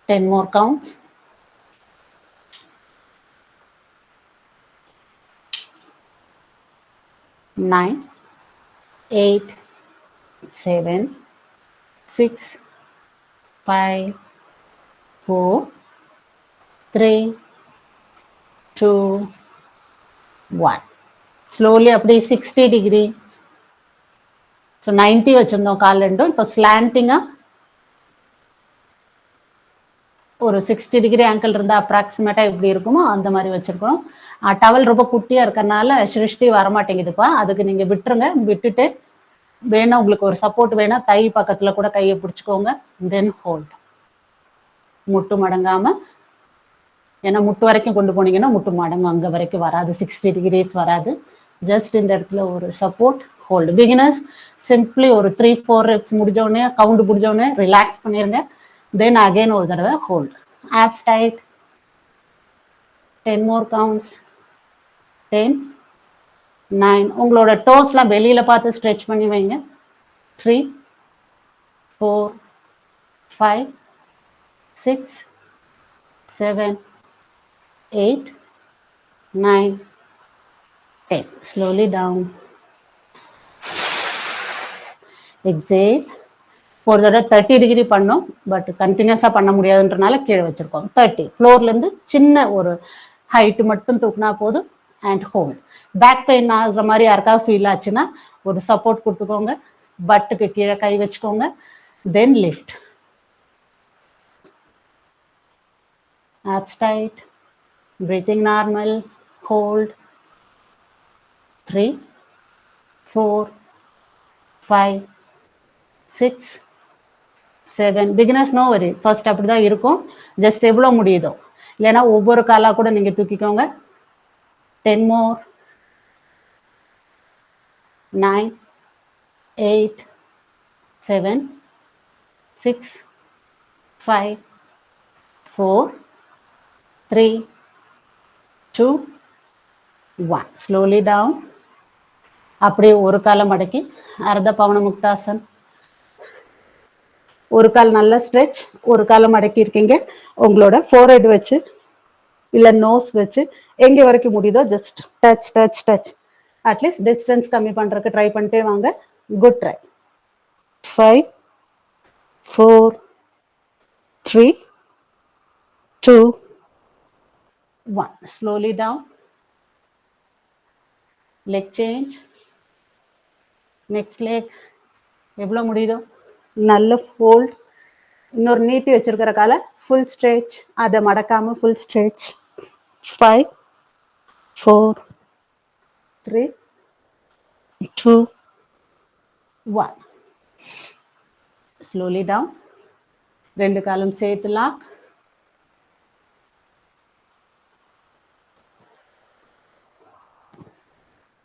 Ten more counts. 9, 8, 7, 6, 5, 4, 3, 2, 1. Slowly அப்படியே 60 டிகிரி. ஸோ 90 வச்சுருந்தோம் கால் ரெண்டும். இப்போ ஸ்லாண்டிங்காக ஒரு 60 டிகிரி ஆங்கிள் இருந்தால் அப்ராக்சிமேட்டாக எப்படி இருக்குமோ அந்த மாதிரி வச்சுருக்கோம். டவல் ரொம்ப குட்டியாக இருக்கிறனால சிருஷ்டி வரமாட்டேங்குதுப்பா. அதுக்கு நீங்கள் விட்டுருங்க. விட்டுட்டு வேணா உங்களுக்கு ஒரு சப்போர்ட் வேணா தை பக்கத்தில் கூட கையை பிடிச்சிக்கோங்க. தென் ஹோல்ட். முட்டு மடங்காம, ஏன்னா முட்டு வரைக்கும் கொண்டு போனீங்கன்னா முட்டு மடங்கு அங்கே வரைக்கும் வராது, 60 டிகிரிஸ் வராது. ஜஸ்ட் இந்த இடத்துல ஒரு சப்போர்ட், ஹோல்டு. பிகினர்ஸ் சிம்பிளி ஒரு 3-4 ரெப்ஸ் முடிஞ்சோடனே, கவுண்ட் முடிஞ்சோடனே ரிலாக்ஸ் பண்ணிடுங்க. தென் அகெயின் ஒரு தடவை hold. Abs tight. 10 more counts. 10, 9. உங்களோட டோஸ்லாம் வெளியில பார்த்து ஸ்ட்ரெச் பண்ணி வைங்க. 3, 4, 5, 6, 7, 8, 9, 10. Slowly down. Exhale. ஒரு தடவை 30 டிகிரி பண்ணோம், பட் கண்டினியூஸாக பண்ண முடியாதுன்றனால கீழே வச்சுருக்கோம். 30 ஃப்ளோர்லேருந்து சின்ன ஒரு ஹைட்டு மட்டும் தூக்குனா போதும். And hold. பேக் பெயின் ஆகுற மாதிரி யாருக்காவது ஃபீல் ஆச்சுன்னா ஒரு சப்போர்ட் கொடுத்துக்கோங்க. பட்டுக்கு கீழே கை வச்சுக்கோங்க. Then lift. Abs tight. Breathing normal. Hold. 3, 4, 5, 6, 7. Beginners no worry, first அப்படி தான் இருக்கும். ஜஸ்ட் எவ்வளோ முடியுதோ. இல்லைன்னா ஒவ்வொரு காலா கூட நீங்க தூக்கிக்கோங்க. 10 more. 9, 8, 7, 6, 5, 4, 3, 2, 1. Slowly down. அப்படியே ஒரு காலம் மடக்கி அர்த்த பவன முக்தாசன். ஒரு கால் நல்ல ஸ்ட்ரெச், ஒரு காலம் மடக்கி இருக்கீங்க. உங்களோட ஃபோர்ஹெட் வச்சு இல்ல நோஸ் வச்சு எங்க வரைக்கும் முடியுதோ just touch touch touch. At least distance கம்மி பண்றதுக்கு ட்ரை பண்ணிட்டே வாங்க. Good try. 5, 4, 3, 2, 1. Slowly down. Leg change. Next leg எவ்வளோ முடியுதோ நல்ல ஃபோல்ட். இன்னொரு நீட்டி வச்சிருக்கிற கால ஃபுல் ஸ்ட்ரெச், அதை மடக்காம ஃபுல் ஸ்ட்ரெச். 5, 4, 3, 2, 1. Slowly down. ரெண்டு காலம் சேர்த்து லாக்.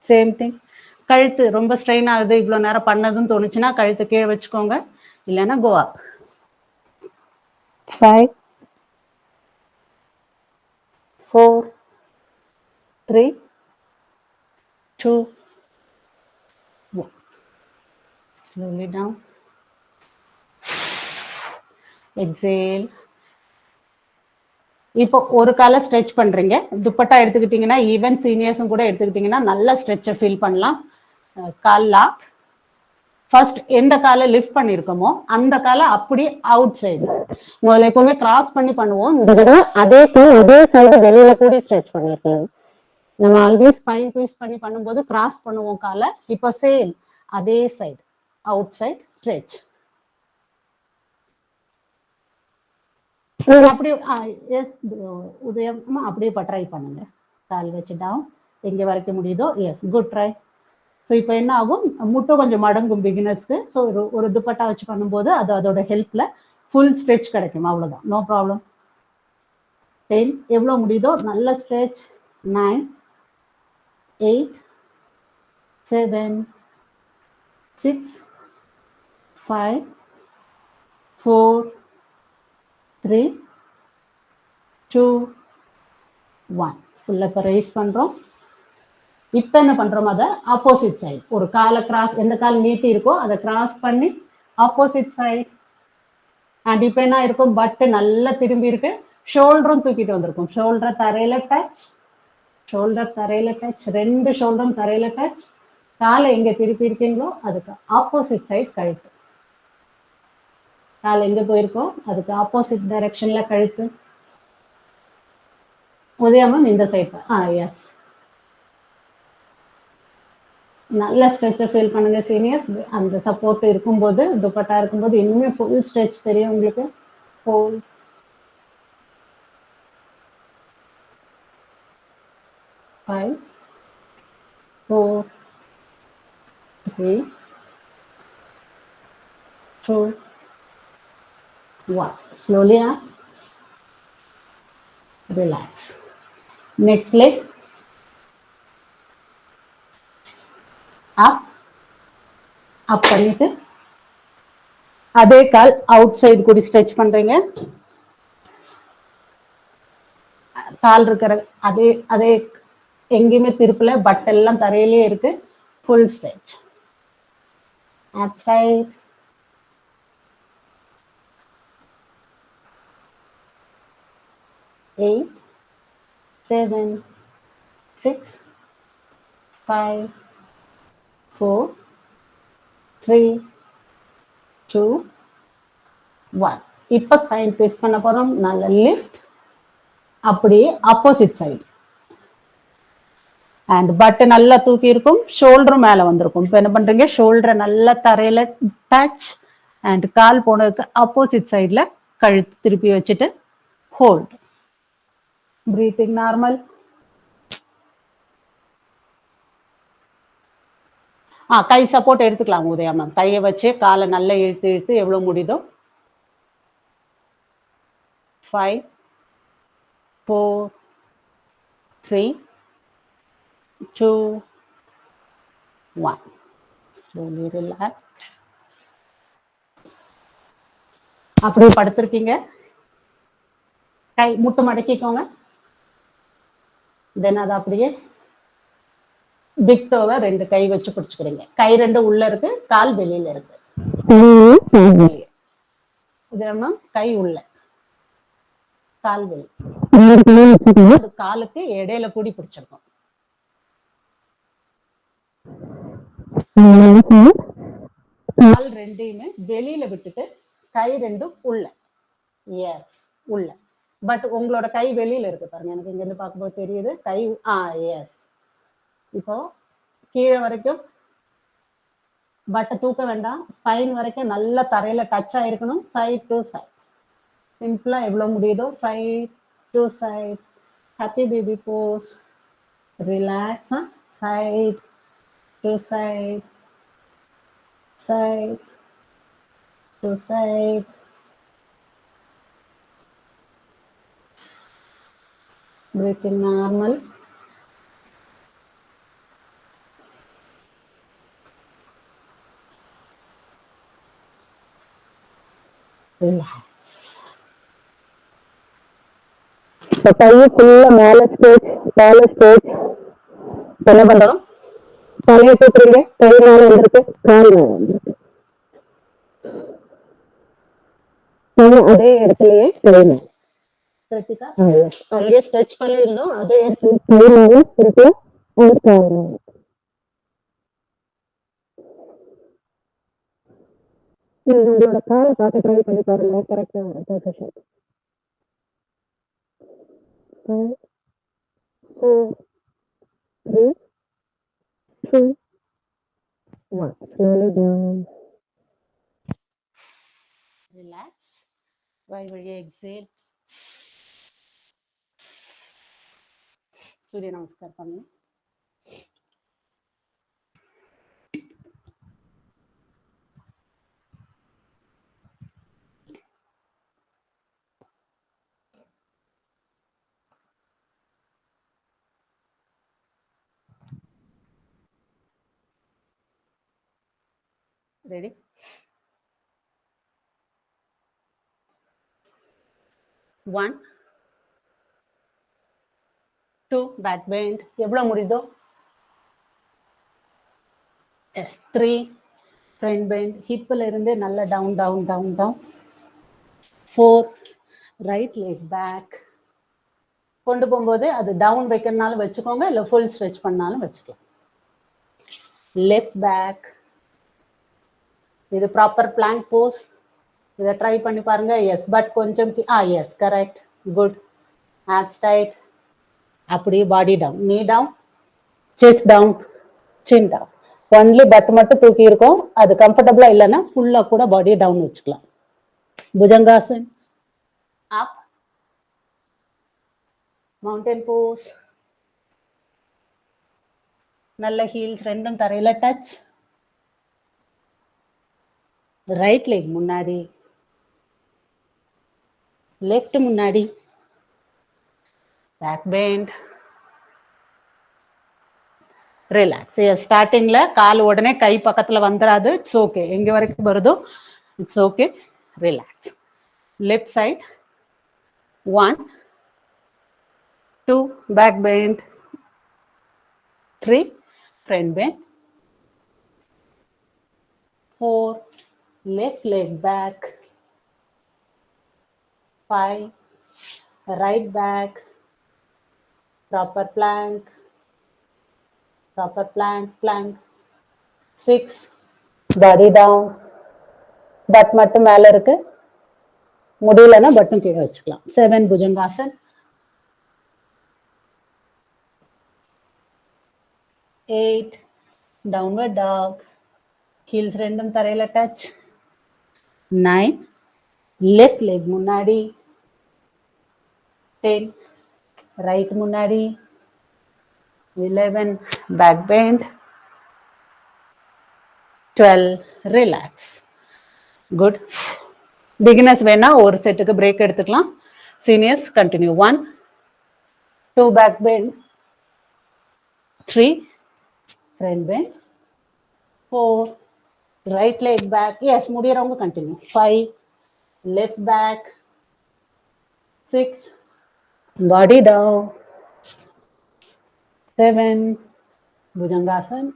Same thing. கழுத்து ரொம்ப ஸ்ட்ரெயின் ஆகுது, இவ்வளோ நேரம் பண்ணதுன்னு தோணுச்சுன்னா கழுத்து கீழே வச்சுக்கோங்க, இல்லைன்னா கோ அப். 5, 4, 3, 2, 1. Slowly down. Exhale. இப்போ ஒரு காலை ஸ்ட்ரெச் பண்றீங்க. துப்பட்டா எடுத்துக்கிட்டீங்கன்னா, ஈவன் சீனியர்ஸும் கூட எடுத்துக்கிட்டீங்கன்னா நல்ல ஸ்ட்ரெச்சை ஃபீல் பண்ணலாம். கால் லாக். ஃபர்ஸ்ட் எந்த காலை லிஃப்ட் பண்ணியிருக்கோமோ அந்த காலை அப்படி அவுட் சைடு. முதல்ல எப்பவுமே கிராஸ் பண்ணி பண்ணுவோம். இந்த தடவை அதே சைடு வெளியில கூட ஸ்ட்ரெச் பண்ணிருக்கோம். நம்ம ஆல்வேஸ் ஸ்பைன் ட்விஸ்ட் பண்ணி பண்ணும்போது கிராஸ் பண்ணுவோம் காலை. இப்போ சேம் அதே சைடு அவுட் சைடு ஸ்ட்ரெச். அப்படியே உதயமா அப்படியே ட்ரை பண்ணுங்க. கால் வச்சு டவுன் எங்க வரைக்கும் முடியுதோ. S, good try. ஸோ இப்போ என்ன ஆகும், முட்டும் கொஞ்சம் மடங்கும் பிகினர்ஸ்க்கு. ஸோ ஒரு துப்பட்டா வச்சு பண்ணும்போது அது அதோட ஹெல்ப்ல ஃபுல் ஸ்ட்ரெச் கிடைக்கும். அவ்வளோதான், நோ ப்ராப்ளம். 10 எவ்வளோ முடியுதோ நல்ல ஸ்ட்ரெச். 9, 8, 7, 6, 5, 4, 3, 2, 1. ஃபுல்லாக இப்போ ரைஸ் பண்ணுறோம். இப்போ என்ன பண்றோம், அதை ஆப்போசிட் சைடு ஒரு காலை கிராஸ், எந்த கால் நீட்டி இருக்கோ அதை கிராஸ் பண்ணி ஆப்போசிட் சைடு. அண்ட் இப்போ என்ன இருக்கும், பட்டு நல்லா திரும்பி இருக்கு, ஷோல்டரும் தூக்கிட்டு வந்திருக்கும். ஷோல்டர் தரையில டச், ஷோல்டர் தரையில டச், ரெண்டு ஷோல்டரும் தரையில டச். காலை எங்க திருப்பி இருக்கீங்களோ அதுக்கு ஆப்போசிட் சைடு கழுத்து. கால் எங்க போயிருக்கோம் அதுக்கு ஆப்போசிட் டைரக்ஷன்ல கழுத்து. உதயமும் இந்த சைடு. எஸ், நல்ல ஸ்ட்ரெச்சை ஃபீல் பண்ணுங்க சீனியர்ஸ். அந்த சப்போர்ட் இருக்கும்போது, துப்பட்டா இருக்கும்போது இன்னுமே ஃபுல் ஸ்ட்ரெச் தெரியும் உங்களுக்கு. Whole. 5, 4, 3, 2, 1. Slowly up. Relax. Next leg. அப் பண்ணிட்டு அதே கால் அவுட் சைடு கூட ஸ்ட்ரெச் பண்றீங்க. கால் இருக்கிற அதே அதே எங்கேயுமே திருப்பல, பட் எல்லாம் தரையிலே இருக்கு. Full stretch. Up side. 8, 7, 6, 5, 4, 3, 2, 1. இப்போ ஸ்பைன் ட்விஸ்ட் பண்ண போறோம். நல்ல லிஃப்ட், அப்படியே ஆப்போசிட் சைடு. அண்ட் பட்டு நல்லா தூக்கி இருக்கும், ஷோல்டரும் மேல வந்திருக்கும். இப்போ என்ன பண்றீங்க, ஷோல்டரை நல்லா தரையில டச் அண்ட் கால் போனதுக்கு ஆப்போசிட் சைட்ல கழுத்து திருப்பி வச்சுட்டு ஹோல்ட். Breathing normal. கை சப்போர்ட் எடுத்துக்கலாம் உதயாம. கையை வச்சு காலை நல்லா இழுத்து இழுத்து எவ்வளவு முடியுதோ. 5, 4, 3, 2, 1. Slowly relax. அப்படியே படுத்திருக்கீங்க. கை முட்டு மடக்கிக்கோங்க. தென் அதை அப்படியே பிக் டோவை 2 கை வச்சு பிடிச்சுக்கிறீங்க. கை 2 உள்ள இருக்கு, கால் வெளியில இருக்கு. இது நம்ம கை உள்ள, கால் வெளி. அது காலுக்கு இடையில கூடி பிடிச்சிருக்கோம். கால் 2யுமே வெளியில விட்டுட்டு கை 2 உள்ள. எஸ், உள்ள. பட் உங்களோட கை வெளியில இருக்கு பாருங்க. எனக்கு இங்க இருந்து பார்க்கும்போது தெரியுது கை. எஸ். இப்போ கீழே வரைக்கும் பட்டை தூக்க வேண்டாம். ஸ்பைன் வரைக்கும் நல்லா தரையில டச் ஆயிருக்கணும். Side to side. சிம்பிளா எவ்வளவு முடியுதோ side to side. Happy baby pose. Relax. Side to side, side to side. Breathing normal. Relax. கையை ஃபுல்லா மேல ஸ்ட்ரெச், என்ன பண்றோம்? தலையை தூக்குறீங்க, கை மேல வந்திருக்கு, கால் மேல வந்திருக்கு. அதே இடத்துலயே செய்யணும். அங்கேயே ஸ்ட்ரெச் பண்ணிருந்தோம், அதே இடத்துல திருப்பி உங்களோட காலை பார்த்து ட்ரை பண்ணி பாருங்க. கரெக்டா பொசிஷன். 5, 4, 3, 2, 1. Slowly down. Relax. வாய் வழியே எக்ஸேல். சூரிய நமஸ்கார் பண்ணுங்க. ரெடி? One, 2, back bend. எவ்வளவு முடியுதோ. எஸ். 3, front bend. ஹிப்ல இருந்து நல்லா down down down down. 4, right leg back. கொண்டு போகும்போது அது டவுன் வைக்கிறனாலும் வச்சுக்கோங்க, இல்லை ஃபுல் ஸ்ட்ரெச் பண்ணாலும் வச்சுக்கலாம். Left back. இது ப்ராப்பர் பிளாங்க் போஸ். இதை ட்ரை பண்ணி பாருங்க. எஸ், பட் கொஞ்சம் yes, correct, good. Abs tight. அப்படியே body down, knee down, chest down, chin down. Only butt மட்டும் தூக்கி இருக்கோம். அது கம்ஃபர்டபுளா இல்லைன்னா ஃபுல்லா கூட பாடியை டவுன் வச்சுக்கலாம். புஜங்காசன். Up, mountain pose. நல்ல ஹீல்ஸ் 2ம் தரையில டச். ரைட் லெக் முன்னாடி, லெஃப்ட் முன்னாடி. Back bend. ரிலாக்ஸ். ஸ்டார்டிங்ல கால் உடனே கை பக்கத்துல வந்துடாது. It's okay. எங்க வரைக்கும் வருதோ it's okay. Relax. Left side. 1, 2, back bend. 3, front bend. 4, left leg back. 5, right back. Proper plank. Proper plank, plank. 6, body down. But மட்டும் மேல இருக்கு. முடியலன்னா பட்டும் கீழே வச்சுக்கலாம். 7, புஜங்காசன். 8, downward dog. ஹீல்ஸ் 2ம் தரையில டச். 9, லெஃப்ட் லெக் முன்னாடி. 10, ரைட் முன்னாடி. 11, back bend. 12, relax. Good. Beginners வேணா ஒரு செட்டுக்கு பிரேக் எடுத்துக்கலாம். Seniors continue. 1, 2 back bend, 3 front bend, 4 right leg back, yes, முடியறவங்க continue, 5 left back, 6 body down, 7 Bhujangasana,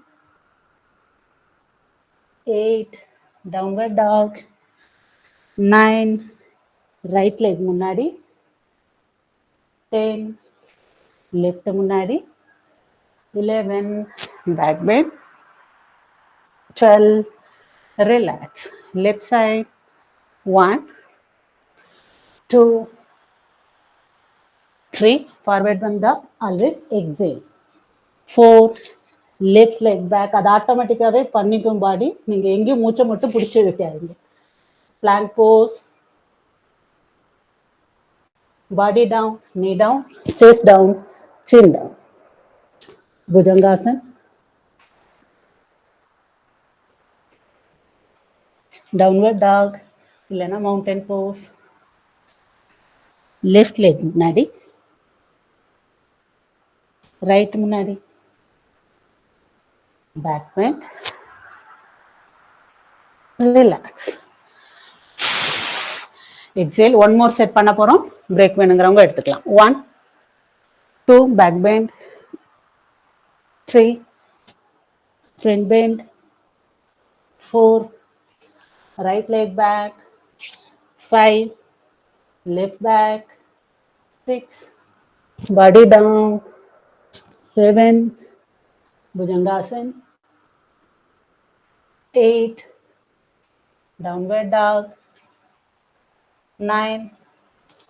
8 downward dog, 9 right leg முன்னாடி, 10 left முன்னாடி, 11 back bend, 12 relax, left side, 1 2 3 forward வந்தா always exhale, 4 left leg back, அது ஆட்டோமேட்டிக்காவே பண்ணிக்கும் பாடி, நீங்க எங்கேயும் மூச்சை மட்டும் பிடிச்சி வைக்காதீங்க. Plank pose, body down, knee down, chest down, chin down. Bhujangasana, downward dog, இல்லைன்னா mountain pose, left leg முன்னாடி, right முன்னாடி, back bend, relax. Exhale, one more set பண்ண போறோம். Break வேணுங்கிறவங்க எடுத்துக்கலாம். 1 2 back bend, 3 front bend, 4 right leg back, 5 left back, 6 body down, 7 Bhujangasana, 8 downward dog, 9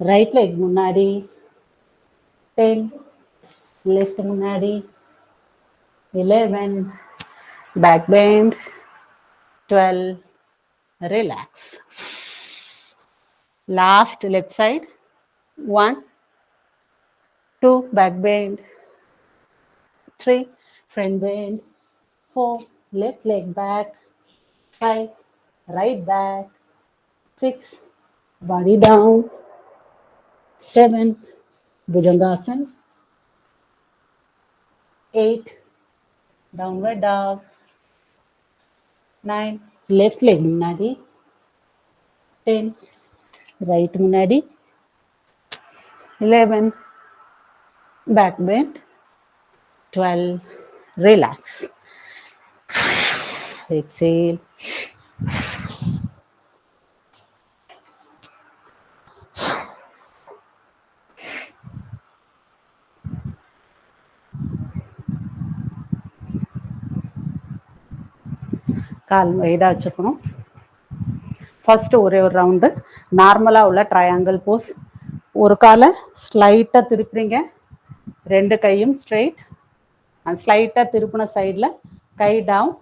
right leg முன்னாடி, 10 left முன்னாடி, 11 back bend, 12 relax. Last left side, 1 2 back bend, 3 front bend, 4 left leg back, 5 right back, 6 body down, 7 Bhujangasana, 8 downward dog, 9 left leg முன்னாடி, 10 right முன்னாடி, 11 back bend, 12 relax. Exhale. கால் வைடாக வச்சுக்கணும். First ஒரே ஒரு round நார்மலாக உள்ள triangle Bose. ஒரு காலை ஸ்லைட்டாக திருப்புறீங்க, ரெண்டு கையும் ஸ்ட்ரெயிட், அண்ட் ஸ்லைட்டாக திருப்பின சைடில் கை டவுன்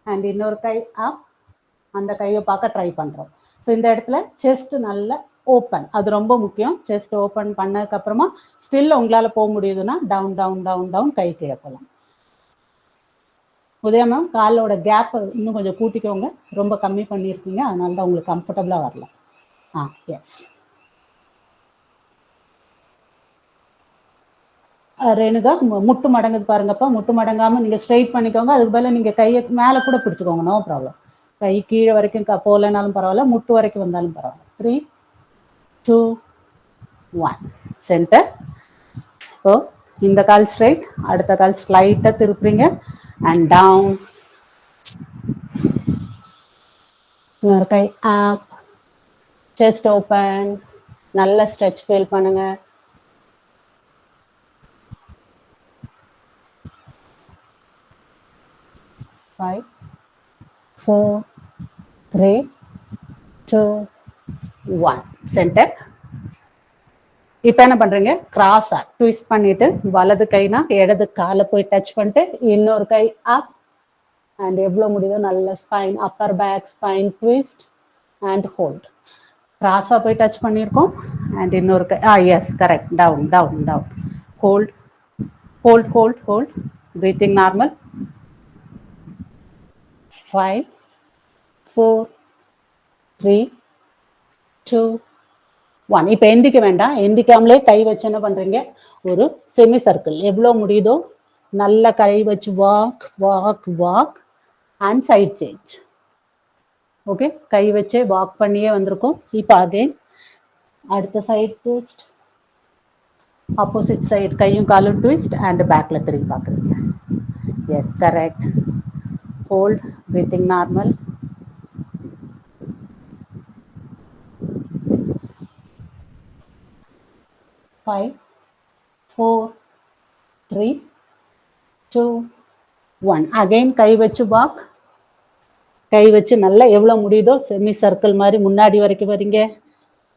அண்ட் இன்னொரு கை அப், அந்த கையை பார்க்க ட்ரை பண்ணுறோம். ஸோ இந்த இடத்துல செஸ்ட் நல்ல ஓப்பன், அது ரொம்ப முக்கியம். செஸ்ட் ஓப்பன் பண்ணதுக்கப்புறமா ஸ்டில் உங்களால் போக முடியுதுன்னா டவுன் டவுன் டவுன் டவுன் கை கீழே போகலாம். உதயா மேம், காலோட கேப் இன்னும் கொஞ்சம் கூட்டிக்கோங்க, ரொம்ப கம்மி பண்ணியிருக்கீங்க, அதனால தான் உங்களுக்கு கம்ஃபர்டபுளாக வரல. எஸ். ரேணுகா, முட்டு மடங்குது பாருங்கப்பா, முட்டு மடங்காமல் நீங்கள் ஸ்ட்ரெயிட் பண்ணிக்கோங்க. அதுக்கு பதிலாக நீங்கள் கையை மேலே கூட பிடிச்சிக்கோங்க, நோ ப்ராப்ளம். கை கீழே வரைக்கும் போகலனாலும் பரவாயில்ல, முட்டு வரைக்கும் வந்தாலும் பரவாயில்ல. 3 2 1 சென்டர். ஓ, இந்த கால் ஸ்ட்ரைட், அடுத்த கால் ஸ்லைட்டாக திருப்புறீங்க அண்ட் டவுன். இன்னொரு கை அப், செஸ்ட் ஓப்பன், நல்ல ஸ்ட்ரெச் ஃபீல் பண்ணுங்க. Five, 4 3 2 1 centre. இப்போ என்ன பண்றீங்க, கிராஸா ட்விஸ்ட் பண்ணிட்டு வலது கைனா இடது காலை போய் டச் பண்ணிட்டு இன்னொரு கை அப் அண்ட் எவ்வளோ முடியுதோ நல்ல spine, upper back spine twist and hold. கிராஸா போய் டச் பண்ணியிருக்கோம் அண்ட் இன்னொரு கை, yes correct, down down down, hold hold hold hold, breathing normal. 5 4 3 2 1. இப்போ எந்திக்க வேண்டாம், எந்திக்காமலே கை வச்சு என்ன பண்றீங்க, ஒரு செமி சர்க்கிள் எவ்வளோ முடியுதோ நல்ல கை வச்சு walk walk walk and side change. Okay, கை வச்சே வாக் பண்ணியே வந்திருக்கோம். இப்போ அகைன் அடுத்த சைட் ட்விஸ்ட், ஆப்போசிட் சைடு கையும் காலும் ட்விஸ்ட் அண்ட் பேக்ல திரும்பி பார்க்குறீங்க. Yes, correct. Hold, breathing normal. Five, 4, 3, 2, 1. Again கை வச்சு வாக், கை வச்சு நல்லா எவ்வளோ முடியுதோ செமி சர்க்கிள் மாதிரி முன்னாடி வரைக்கும் வரீங்க.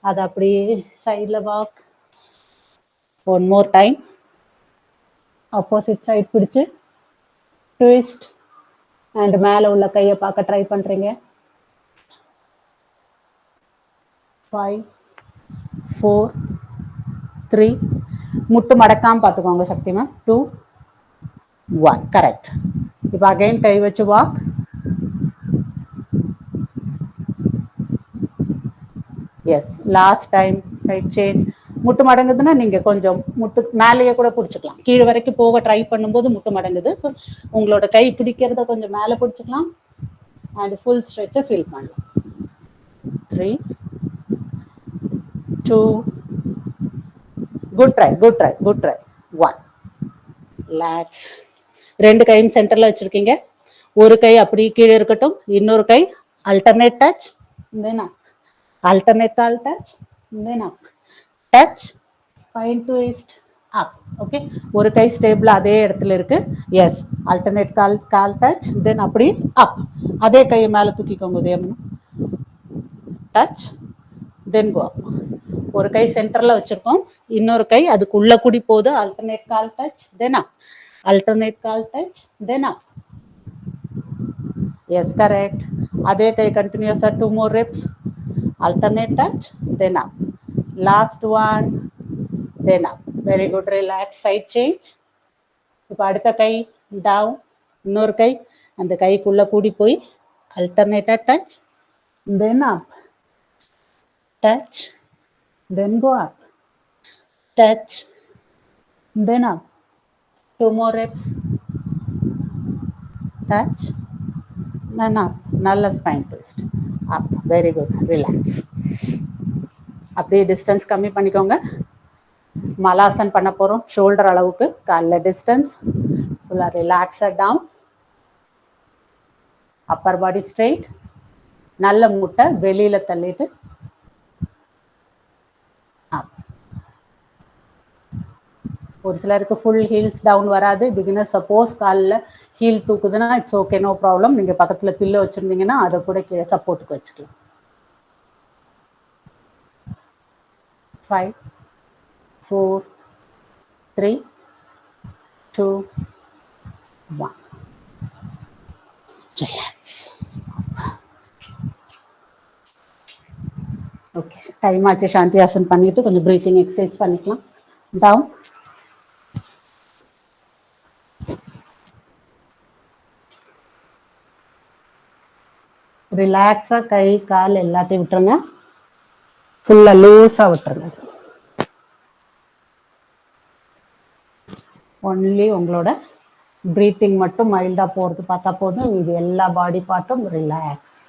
அது அப்படியே சைடில் walk. One more time, opposite side பிடிச்சு ட்விஸ்ட் அண்ட் மேலே உள்ள கையை பார்க்க ட்ரை பண்ணுறீங்க. 5, 4, 3, முட்டு மடக்காம பார்த்துக்கோங்க சக்திமா. 2, 1. கரெக்ட். இப்போ அகைன் கை வச்சு walk. Yes, last time side change. முட்டு மடங்குதுன்னா நீங்க கொஞ்சம் முட்டு மேலேயே கூட பிடிச்சிக்கலாம். கீழே வரைக்கும் போக ட்ரை பண்ணும்போது முட்டு மடங்குது. ஸோ உங்களோட கை பிடிக்கிறத கொஞ்சம் மேலே பிடிச்சிக்கலாம் அண்ட் ஃபுல் ஸ்ட்ரெச்சை ஃபீல் பண்ணலாம். 3, 2, good try good try good try. 1. Relax. ரெண்டு கையும் சென்டர்ல வச்சிருக்கீங்க. ஒரு கை அப்படி கீழே இருக்கட்டும், இன்னொரு கை அல்டர்னேட் டச், alternate கால் டச், டச், ஸ்பைன் ட்விஸ்ட், அப். ஓகே, ஒரு கை ஸ்டேபிள் அதே இடத்துல இருக்கு. எஸ், alternate கால் டச், தென் அப்படி அப். அதே கையை மேலே தூக்கிக்கோங்க உதயம்னு. டச், தென் கோ அப். ஒரு கை சென்டர்ல வச்சிருக்கோம், இன்னொரு கை அதுக்குள்ள கூடி போகுது. alternate கால் டச், தென் அப். alternate கால் touch, then up. Yes, correct. அதே கை கண்டினியூஸா 2 more reps. Alternate touch, then up. Last one, then up. Very good. Relax. Side change. இப்போ அடுத்த கை டவுன், இன்னொரு கை அந்த கைக்குள்ள கூடி போய் alternate touch, then up. Touch, then go up. Touch, then up. 2 more reps. Touch, then up. நல்ல spine twist. Up. Very good. Relax. அப்படியே distance கம்மி பண்ணிக்கோங்க. மலாசன் பண்ண போகிறோம். ஷோல்டர் அளவுக்கு காலில் டிஸ்டன்ஸ் ஃபுல்லாக ரிலாக்ஸாக டவுன். அப்பர் பாடி ஸ்ட்ரெயிட். நல்ல முட்டை வெளியில் தள்ளிட்டு அப். ஒரு சிலருக்கு ஃபுல் ஹீல்ஸ் டவுன் வராது. பிகினர் சப்போஸ் காலில் ஹீல் தூக்குதுன்னா இட்ஸ் ஓகே, நோ ப்ராப்ளம். நீங்கள் பக்கத்தில் பில்லோ வச்சுருந்தீங்கன்னா அதை கூட கீழே சப்போர்ட்டுக்கு வச்சுக்கலாம். 5, 4, 3, 2, 1. ரிலாக்ஸ். ஓகே, டைம் ஆச்சு. சாந்தி ஆசன் பண்ணிட்டு கொஞ்சம் ப்ரீத்திங் எக்ஸசைஸ் பண்ணிக்கலாம். டவுன். ரிலாக்ஸா கை கால் எல்லாத்தையும் விட்டுருங்க. ஃபுல்லா லூஸா விட்டுருங்க. ஒன்லி உங்களோட பிரீத்திங் மட்டும் மைல்டா போறது பார்த்தா போதும். இது எல்லா பாடி பார்ட்டும் ரிலாக்ஸ்.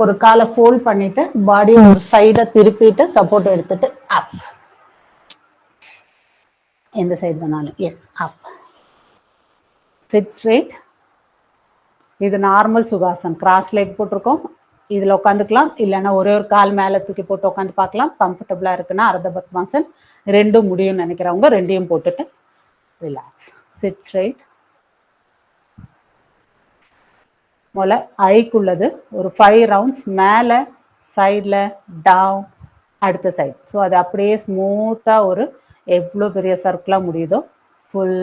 ஒரு காலை ஃபோல்ட் பண்ணிட்டு பாடி ஒரு சைடை திருப்பிட்டு சப்போர்ட் எடுத்துட்டு அப். எந்த சைடு வேணாலும். Yes, up. Sit straight. இது நார்மல் சுகாசன். கிராஸ் லெக் போட்டிருக்கோம். இதில் உட்காந்துக்கலாம், இல்லைன்னா ஒரே ஒரு கால் மேலே தூக்கி போட்டு உட்காந்து பார்க்கலாம். கம்ஃபர்டபுளாக இருக்குன்னா அர்த்த பத்மாசன். ரெண்டும் முடியும்னு நினைக்கிறவங்க ரெண்டையும் போட்டுட்டு ரிலாக்ஸ். Chit straight. முதல்ல ஐக்குள்ளது ஒரு 5 ரவுண்ட்ஸ் மேலே சைடில் டவுன், அடுத்த சைடு. ஸோ அது அப்படியே ஸ்மூத்தாக ஒரு எவ்வளோ பெரிய சர்க்கிளாக முடியுதோ ஃபுல்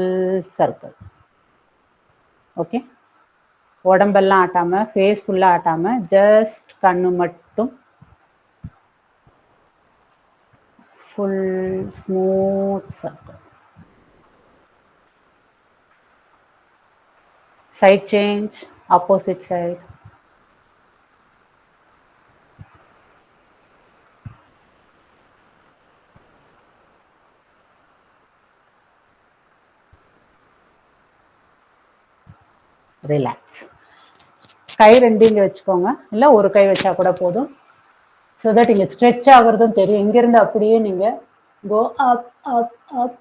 சர்க்கிள். ஓகே, உடம்பெல்லாம் ஆட்டாமல், ஃபேஸ் ஃபுல்லாக ஆட்டாமல், ஜஸ்ட் கண்ணு மட்டும் full smooth circle. Side change, opposite side. Relax. கை ரெண்டு இங்கே வச்சுக்கோங்க, இல்லை ஒரு கை வச்சா கூட போதும். ஸோ தட் இங்கே ஸ்ட்ரெச் ஆகுறதும் தெரியும். இங்கேருந்து அப்படியே நீங்கள் கோ அப் அப் அப்.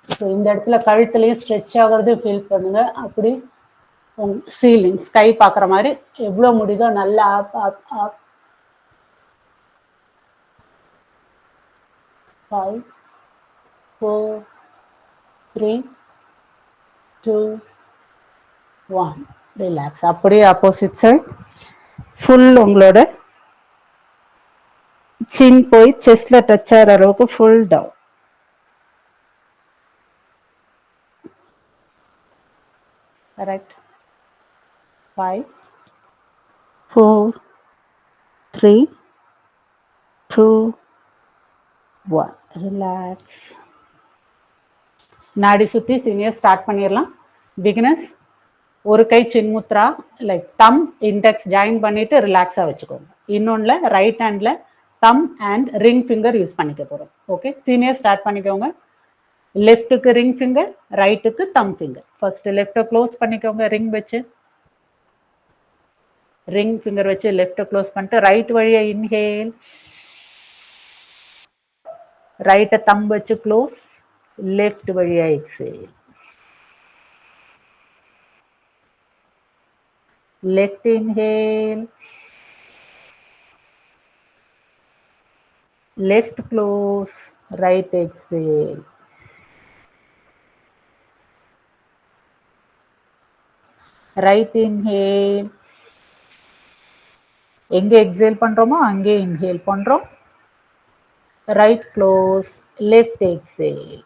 ஸோ இந்த இடத்துல கழுத்துலையும் ஸ்ட்ரெச் ஆகிறது ஃபீல் பண்ணுங்க. அப்படி சீலிங் ஸ்கை பார்க்குற மாதிரி எவ்வளோ முடியுதோ நல்லா அப் அப் அப். 5 4 3 2 1. ரிலாக்ஸ். அப்படியே ஆப்போசிட் சைட் ஃபுல் உங்களோட சின் போய் செஸ்ட்ல டச் ஆகிற அளவுக்கு ஃபுல் டவுன். கரெக்ட். 5 4 3 2 1. ரிலாக்ஸ். நாடி சுற்றி சீனியர் ஸ்டார்ட் பண்ணிடலாம். பிகினர்ஸ் ஒரு கை Chinmudra like thumb index join பண்ணிட்டு ரிலாக்ஸாக வச்சுக்கோங்க. இன்னொன்றில் ரைட் ஹேண்டில் thumb and ring finger use பண்ணிக்க போகிறோம். ஓகே, சீனியர் ஸ்டார்ட் பண்ணிக்கோங்க. லெஃப்ட்டுக்கு ரிங் ஃபிங்கர், ரைட்டுக்கு தம் ஃபிங்கர். ஃபர்ஸ்ட் லெஃப்ட்டை க்ளோஸ் பண்ணிக்கோங்க ரிங் வச்சு. ரிங் ஃபிங்கர் வச்சு லெஃப்ட்டை க்ளோஸ் பண்ணிட்டு ரைட் வழியை இன்ஹேல், ரைட்டை தம் வச்சு க்ளோஸ், லெஃப்ட் வழியா exhale. Left inhale, left close, right exhale. Right inhale, எங்கே எக்ஸேல் பண்ணுறோமோ அங்கே இன்ஹேல் பண்ணுறோம். Right close, left exhale.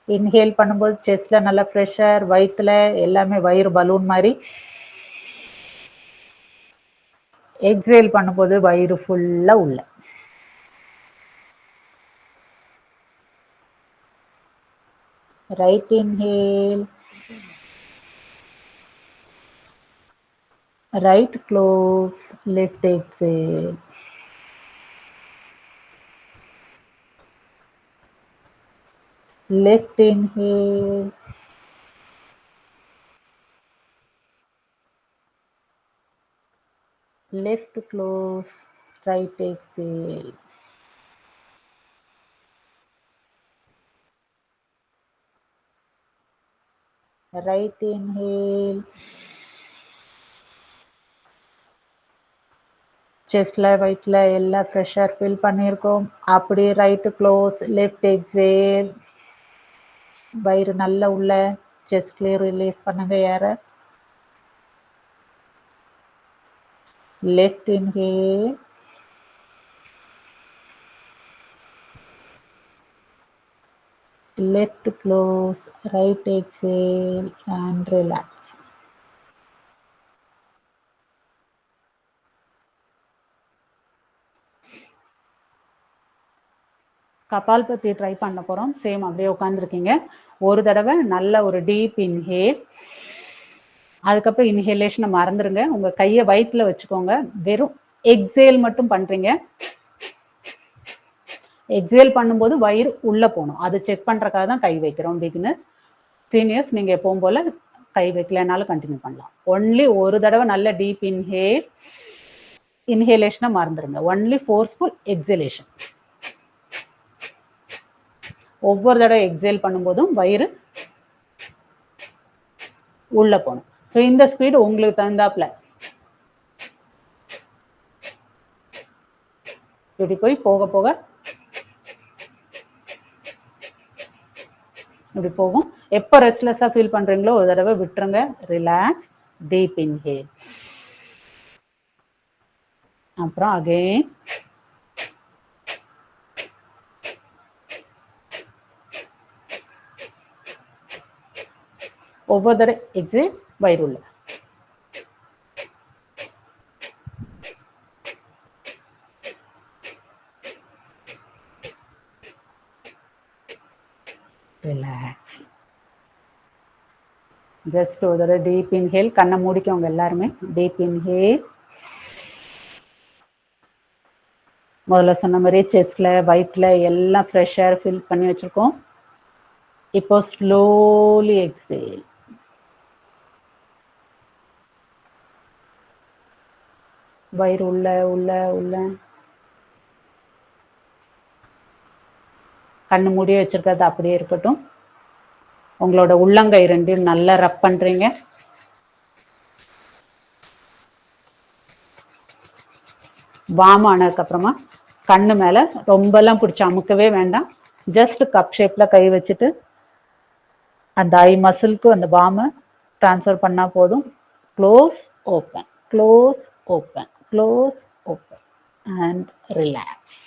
Inhale பண்ணும்போது செஸ்ட்ல நல்ல ப்ரெஷர், வயிற்றுல எல்லாமே வயிறு பலூன் மாதிரி. எக்ஸேல் பண்ணும்போது வயிறு ஃபுல்லாக உள்ள. Right inhale, right close, left exhale. Left inhale, left close, right exhale. Right inhale, செஸ்ட்ல வயிற்றுல எல்லா ப்ரெஷர் ஃபீல் பண்ணியிருக்கோம். அப்படியே ரைட்டு க்ளோஸ், லெஃப்ட் எக்ஸேல். வயிறு நல்லா உள்ள, செஸ்ட்லேயே ரிலீஸ் பண்ணுங்க ஏற. Left inhale, left close, right exhale and relax. Kapalbhati try பண்ண போகிறோம். சேம் அப்படியே உட்காந்துருக்கீங்க. ஒரு தடவை நல்ல ஒரு டீப் இன்ஹேல், அதுக்கப்புறம் இன்ஹேலேஷனை மறந்துடுங்க. உங்கள் கையை வயிற்றுல வச்சுக்கோங்க. வெறும் எக்ஸேல் மட்டும் பண்ணுறீங்க. எக்ஸேல் பண்ணும்போது வயிறு உள்ளே போகணும். அது செக் பண்ணுறக்காக தான் கை வைக்கிறோம். பிகினர்ஸ், சீனியர்ஸ் நீங்கள் எப்பவும் போல் கை வைக்கலனாலும் கண்டினியூ பண்ணலாம். ஒன்லி ஒரு தடவை நல்ல டீப் இன்ஹேல், இன்ஹேலேஷனை மறந்துடுங்க. Only forceful exhalation. ஒவ்வொரு தடவை எக்ஸேல் பண்ணும்போதும் வயிறு உள்ள போகணும். ஸோ இந்த ஸ்பீடு உங்களுக்கு தகுந்தாப்புல இப்படி போய் போக போக இப்படி போகும். எப்போ ரெஸ்ட்லெஸ்ஸாக ஃபீல் பண்ணுறீங்களோ ஒரு தடவை விட்டுருங்க. ரிலாக்ஸ். deep inhale. அப்புறம் again ஒவ்வொரு தடவை எக்ஸேல் வயிறு உள்ள. ரிலாக்ஸ். ஜஸ்ட் ஒரு தடவை டீப் இன்ஹேல், கண்ணை மூடிக்கோங்க எல்லாருமே. Deep inhale. முதல்ல சொன்ன மாதிரி செஸ்ட்ல வயிற்றுல எல்லாம் ஃப்ரெஷ் ஏர் ஃபில் பண்ணி வச்சிருக்கோம். இப்போ ஸ்லோலி எக்ஸேல். வயிறு உள்ள உள்ள உள்ள. கண்ணு மூடி வச்சிருக்கிறது அப்படியே இருக்கட்டும். உங்களோட உள்ளங்கை ரெண்டையும் நல்லா ரப் பண்றீங்க. வார்ம் ஆனதுக்கு அப்புறமா கண்ணு மேல ரொம்பலாம் பிடிச்சி அமுக்கவே வேண்டாம். ஜஸ்ட் கப் ஷேப்ல கை வச்சுட்டு அந்த ஐ மசிலுக்கு அந்த வார்மை ட்ரான்ஸ்ஃபர் பண்ணா போதும். Close open, close open, close open and relax.